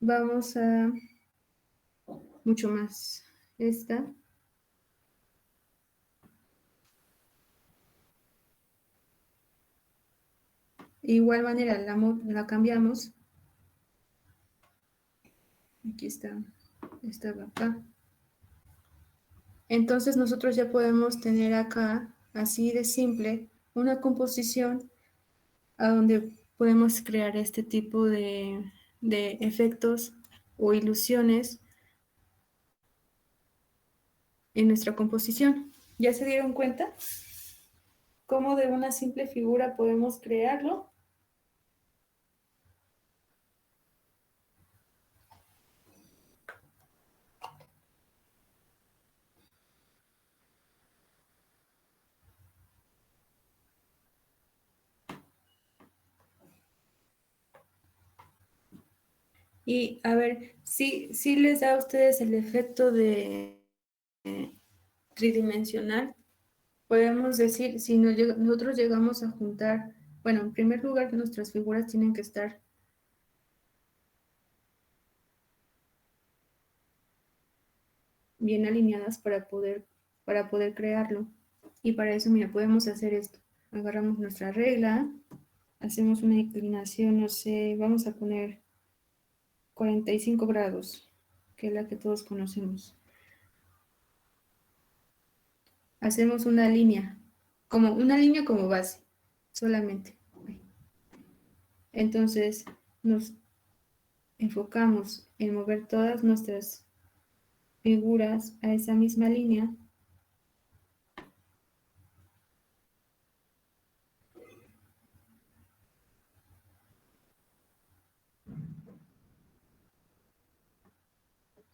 vamos a mucho más esta. De igual manera la cambiamos. Aquí está, esta va acá. Entonces nosotros ya podemos tener acá, así de simple, una composición a donde podemos crear este tipo de efectos o ilusiones en nuestra composición. ¿Ya se dieron cuenta cómo de una simple figura podemos crearlo? Y a ver, si les da a ustedes el efecto de tridimensional, podemos decir, si nosotros llegamos a juntar, bueno, en primer lugar, nuestras figuras tienen que estar bien alineadas para poder crearlo. Y para eso, mira, podemos hacer esto. Agarramos nuestra regla, hacemos una inclinación, no sé, vamos a poner 45 grados, que es la que todos conocemos. Hacemos una línea como base, solamente. Entonces, nos enfocamos en mover todas nuestras figuras a esa misma línea.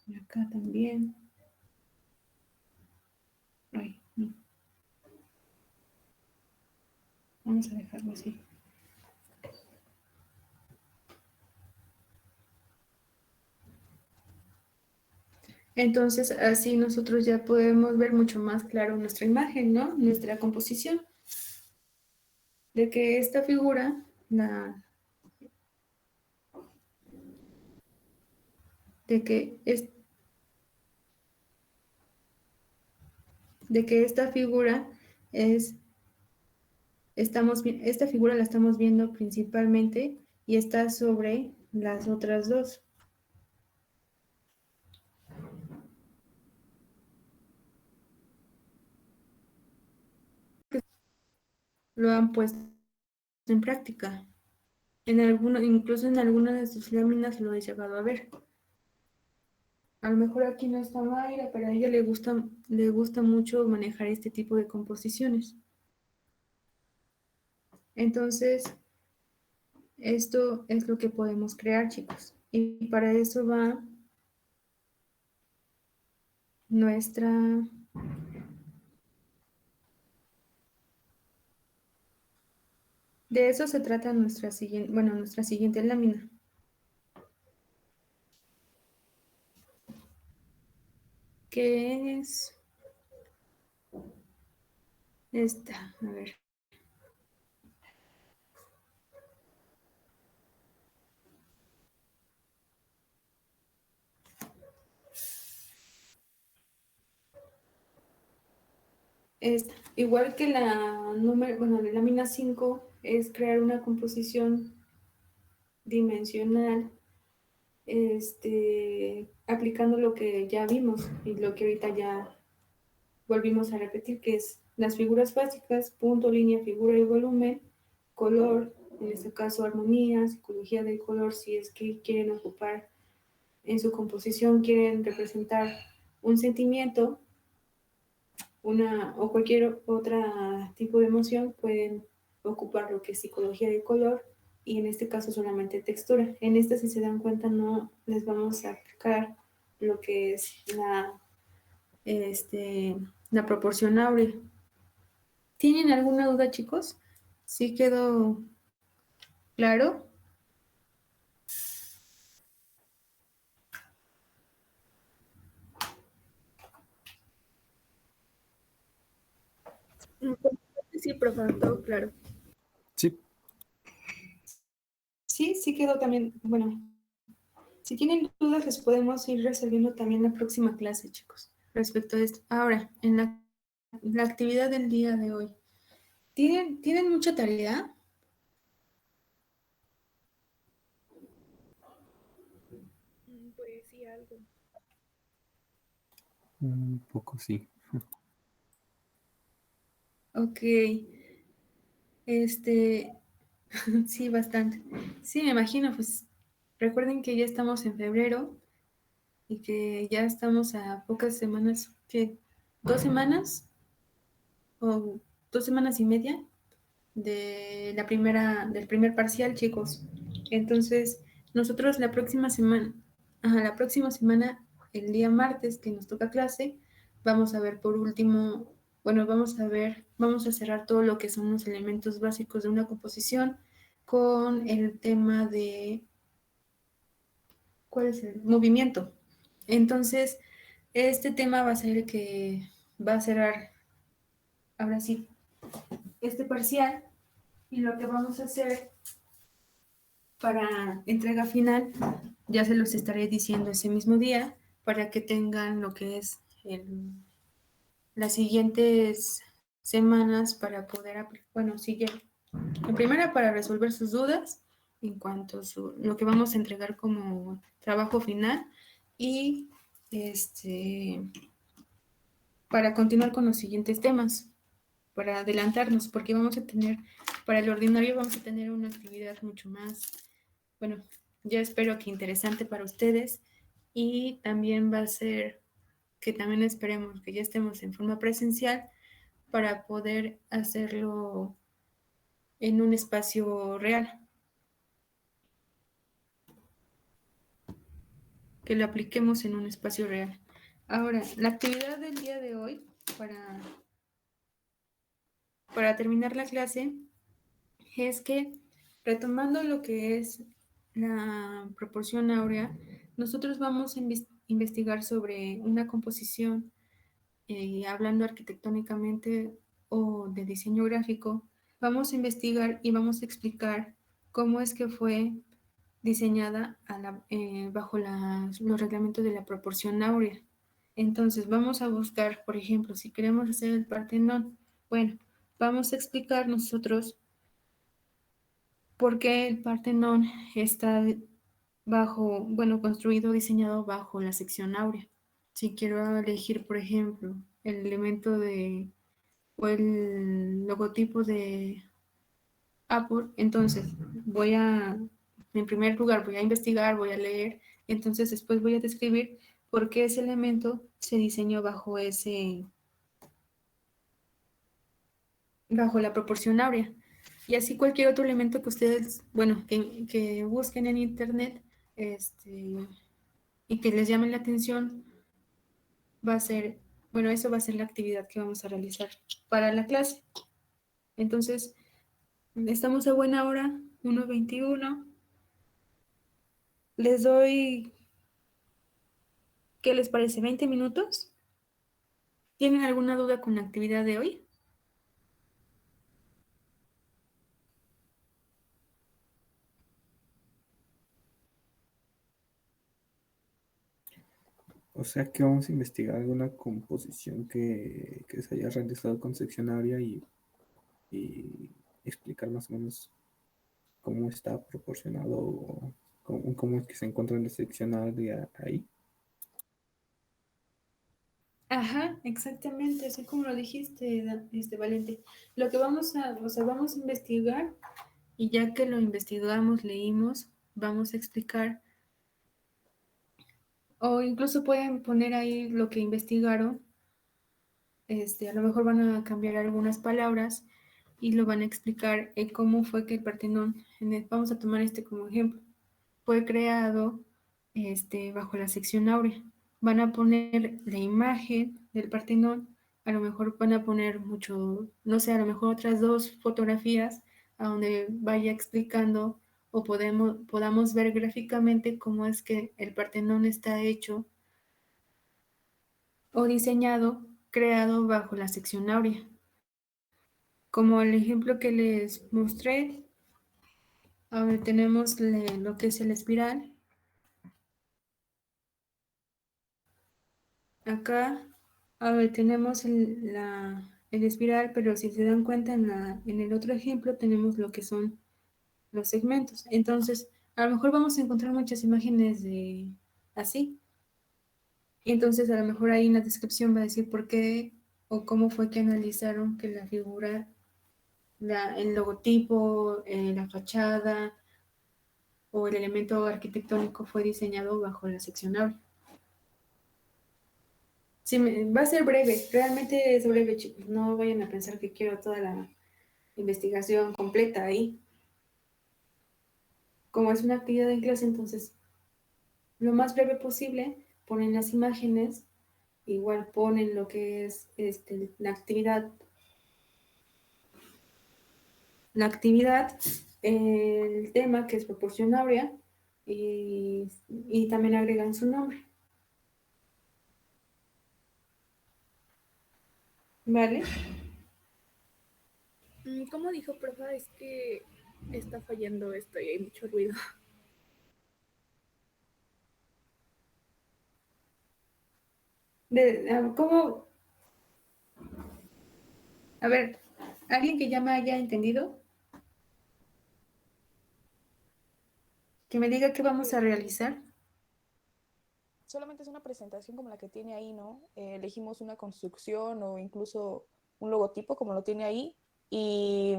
Y acá también. Ay, no. Vamos a dejarlo así. Entonces, así nosotros ya podemos ver mucho más claro nuestra imagen, ¿no? Nuestra composición. De que esta figura, de que esta figura esta figura la estamos viendo principalmente y está sobre las otras dos. Lo han puesto en práctica. Incluso en alguna de sus láminas lo he llegado a ver. A lo mejor aquí no está Mayra, pero a ella le gusta mucho manejar este tipo de composiciones. Entonces, esto es lo que podemos crear, chicos. Y para eso va nuestra... De eso se trata nuestra siguiente lámina. Que es esta, a ver. Esta. Igual que la lámina 5 es crear una composición dimensional, aplicando lo que ya vimos y lo que ahorita ya volvimos a repetir, que es las figuras básicas, punto, línea, figura y volumen, color, en este caso armonía, psicología del color, si es que quieren ocupar en su composición, quieren representar un sentimiento, o cualquier otra tipo de emoción, pueden ocupar lo que es psicología del color y en este caso solamente textura. En esta, si se dan cuenta, no les vamos a aplicar lo que es la proporción áurea. ¿Tienen alguna duda, chicos? ¿Sí quedó claro? Sí, profe, todo claro. Sí, Sí, sí quedó también. Bueno, si tienen dudas, les podemos ir resolviendo también la próxima clase, chicos, respecto a esto. Ahora, en la actividad del día de hoy, ¿tienen mucha tarea? Pues sí, algo. un poco sí. Ok, sí, bastante. Sí, me imagino, pues recuerden que ya estamos en febrero y que ya estamos a pocas semanas, ¿qué? ¿2 semanas? ¿O 2 semanas y media del primer parcial, chicos? Entonces, nosotros la próxima semana, el día martes que nos toca clase, vamos a ver por último, bueno, vamos a cerrar todo lo que son los elementos básicos de una composición con el tema de, ¿cuál es el? Movimiento. Entonces, este tema va a ser el que va a cerrar, ahora sí, este parcial, y lo que vamos a hacer para entrega final, ya se los estaré diciendo ese mismo día para que tengan lo que es las siguientes semanas para poder, bueno, sigue en primera para resolver sus dudas en cuanto a lo que vamos a entregar como trabajo final y para continuar con los siguientes temas, para adelantarnos, porque para el ordinario vamos a tener una actividad mucho más, bueno, ya espero que interesante para ustedes y también va a ser que también esperemos que ya estemos en forma presencial para poder hacerlo en un espacio real. ¿Ok? que lo apliquemos en un espacio real. Ahora, la actividad del día de hoy, para terminar la clase, es que retomando lo que es la proporción áurea, nosotros vamos a investigar sobre una composición, hablando arquitectónicamente o de diseño gráfico. Vamos a investigar y vamos a explicar cómo es que fue diseñada bajo los reglamentos de la proporción áurea. Entonces vamos a buscar, por ejemplo, si queremos hacer el Partenón, bueno, vamos a explicar nosotros por qué el Partenón está construido, diseñado bajo la sección áurea. Si quiero elegir, por ejemplo, el elemento o el logotipo de Apple, entonces en primer lugar, voy a investigar, voy a leer, entonces después voy a describir por qué ese elemento se diseñó bajo la proporción áurea. Y así cualquier otro elemento que ustedes, que busquen en internet, y que les llame la atención, eso va a ser la actividad que vamos a realizar para la clase. Entonces, estamos a buena hora, 1:21. Les doy, ¿qué les parece? ¿20 minutos? ¿Tienen alguna duda con la actividad de hoy? O sea que vamos a investigar alguna composición que se haya realizado con sección área y explicar más o menos cómo está proporcionado o cómo es que se encuentra en la sección área ahí. Ajá, exactamente, así como lo dijiste, Valente. Lo que vamos a investigar, y ya que lo investigamos, leímos, vamos a explicar, o incluso pueden poner ahí lo que investigaron. A lo mejor van a cambiar algunas palabras y lo van a explicar cómo fue que el Partenón, vamos a tomar este como ejemplo, fue creado bajo la sección áurea. Van a poner la imagen del Partenón, a lo mejor van a poner mucho, no sé, a lo mejor otras 2 fotografías a donde vaya explicando o podamos ver gráficamente cómo es que el Partenón está hecho o diseñado, creado bajo la sección áurea. Como el ejemplo que les mostré, ahora tenemos lo que es el espiral. Acá tenemos el espiral, pero si se dan cuenta en el otro ejemplo tenemos lo que son los segmentos. Entonces, a lo mejor vamos a encontrar muchas imágenes de así. Y entonces a lo mejor ahí en la descripción va a decir por qué o cómo fue que analizaron que la figura, el logotipo, la fachada o el elemento arquitectónico fue diseñado bajo la sección áurea. Sí, va a ser breve, realmente es breve, chicos. No vayan a pensar que quiero toda la investigación completa ahí. Como es una actividad en clase, entonces lo más breve posible, ponen las imágenes, igual ponen lo que es la actividad, el tema que es proporción áurea y también agregan su nombre. ¿Vale? ¿Cómo dijo, profa? Es que está fallando esto y hay mucho ruido. ¿Cómo? A ver, ¿alguien que ya me haya entendido? Que me diga qué vamos a realizar. Solamente es una presentación como la que tiene ahí, ¿no? Elegimos una construcción o incluso un logotipo como lo tiene ahí y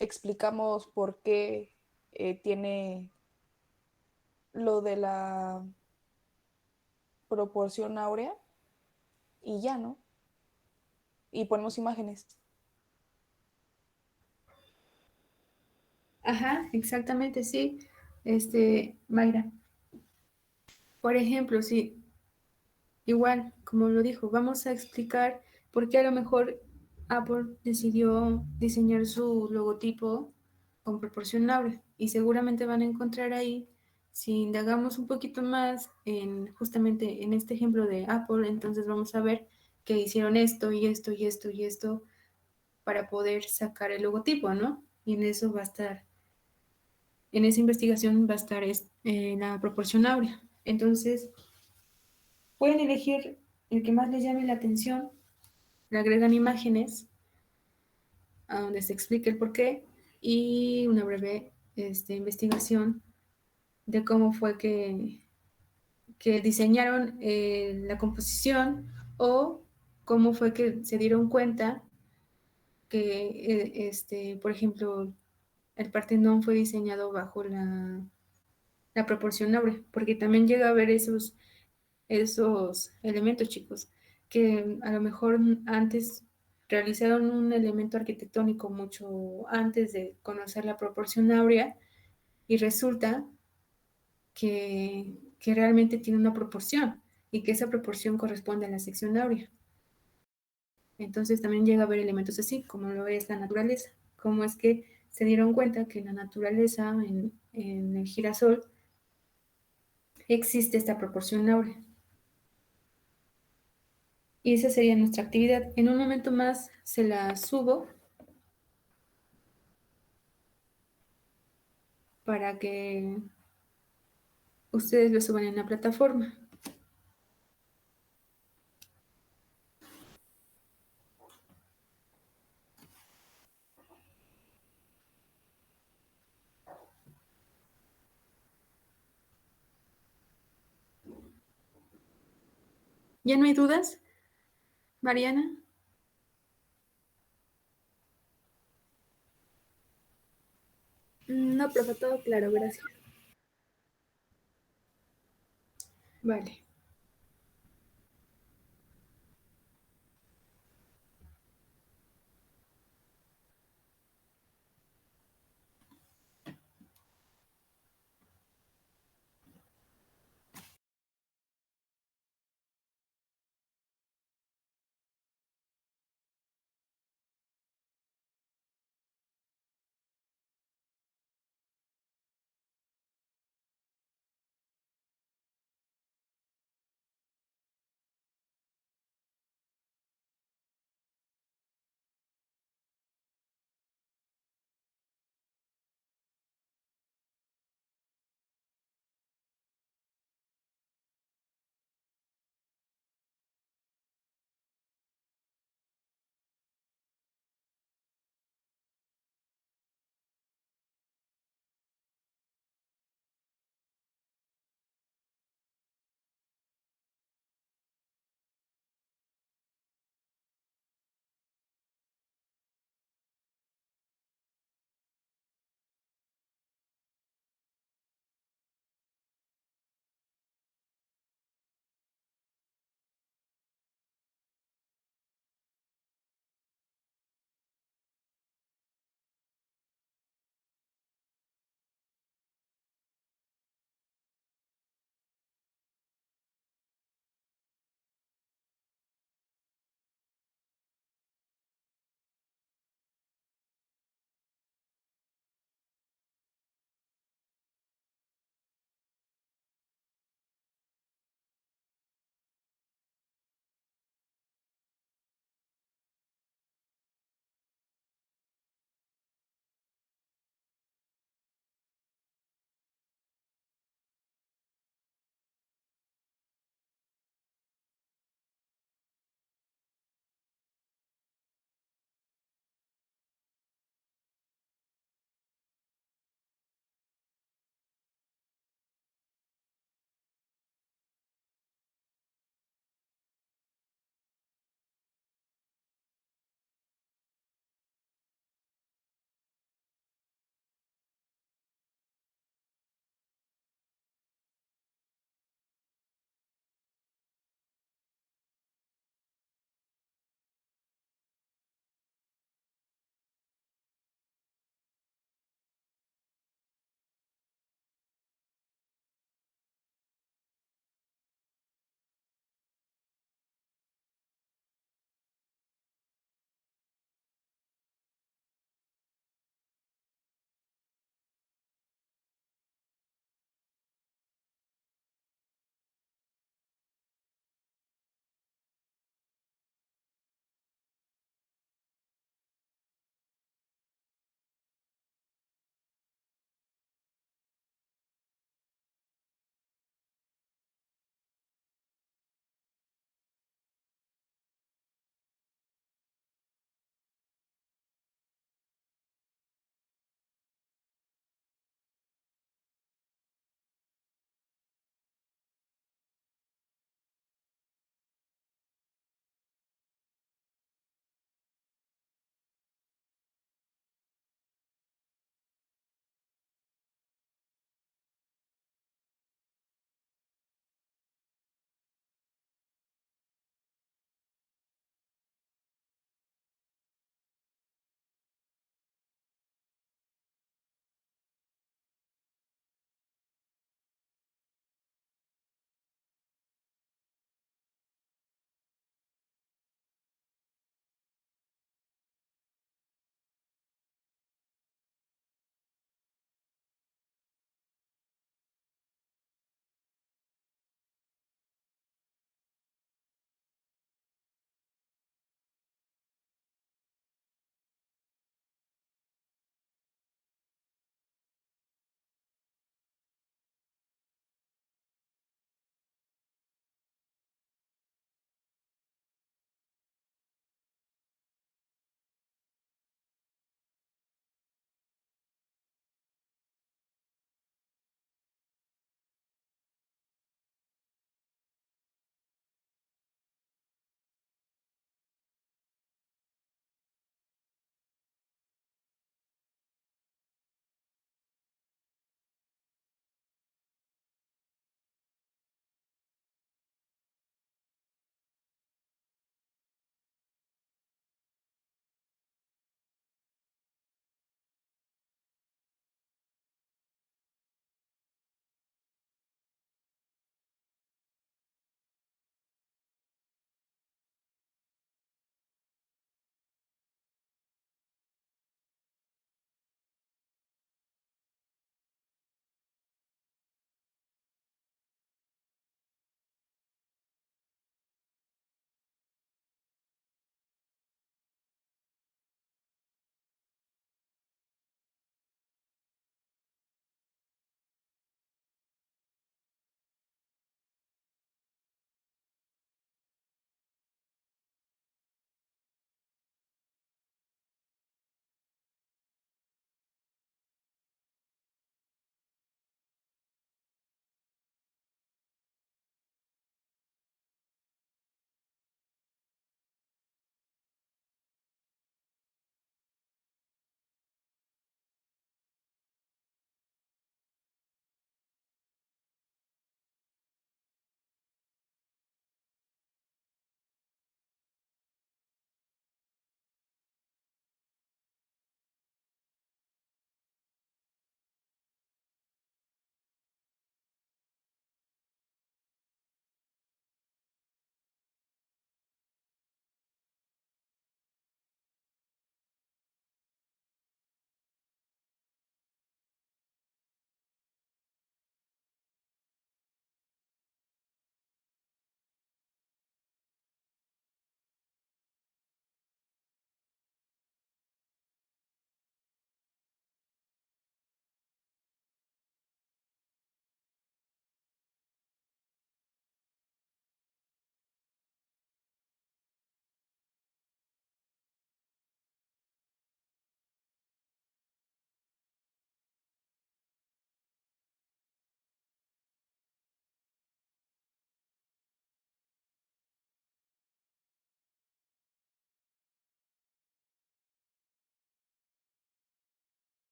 explicamos por qué tiene lo de la proporción áurea y ya, ¿no? Y ponemos imágenes. Ajá, exactamente, sí. Mayra. Por ejemplo, si igual, como lo dijo, vamos a explicar por qué a lo mejor Apple decidió diseñar su logotipo con proporción áurea y seguramente van a encontrar ahí, si indagamos un poquito más en justamente en este ejemplo de Apple, entonces vamos a ver que hicieron esto y esto y esto y esto para poder sacar el logotipo, ¿no? Y en eso va a estar, en esa investigación va a estar la proporción áurea. Entonces, pueden elegir el que más les llame la atención, le agregan imágenes a donde se explique el porqué y una breve investigación de cómo fue que diseñaron la composición o cómo fue que se dieron cuenta que, por ejemplo, el Partenón fue diseñado bajo la proporción áurea, porque también llega a haber esos elementos, chicos, que a lo mejor antes realizaron un elemento arquitectónico mucho antes de conocer la proporción áurea y resulta que realmente tiene una proporción y que esa proporción corresponde a la sección áurea. Entonces también llega a haber elementos así, como lo es la naturaleza, como es que se dieron cuenta que en la naturaleza, en el girasol, existe esta proporción áurea. Y esa sería nuestra actividad. En un momento más se la subo para que ustedes lo suban en la plataforma. ¿Ya no hay dudas, Mariana? No, profe, todo claro, gracias. Vale.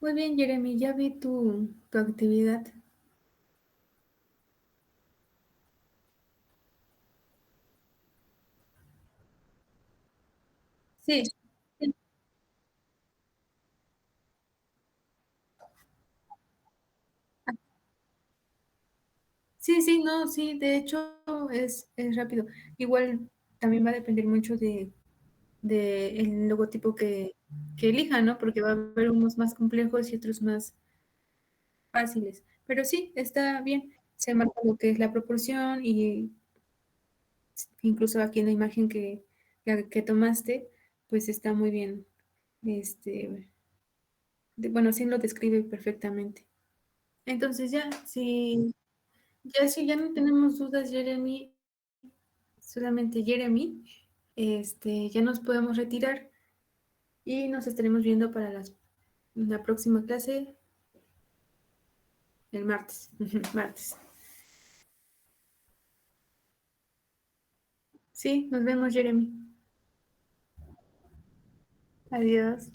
Muy bien, Jeremy, ya vi tu actividad. Sí, sí, sí, no, sí, de hecho es rápido. Igual también va a depender mucho de el logotipo que elijan, ¿no? Porque va a haber unos más complejos y otros más fáciles. Pero sí, está bien. Se marca lo que es la proporción y incluso aquí en la imagen que tomaste, pues está muy bien. Este, bueno, sí lo describe perfectamente. Entonces ya si ya no tenemos dudas, Jeremy, solamente Jeremy, ya nos podemos retirar y nos estaremos viendo para la próxima clase el martes. Martes. Sí, nos vemos, Jeremy. Adiós.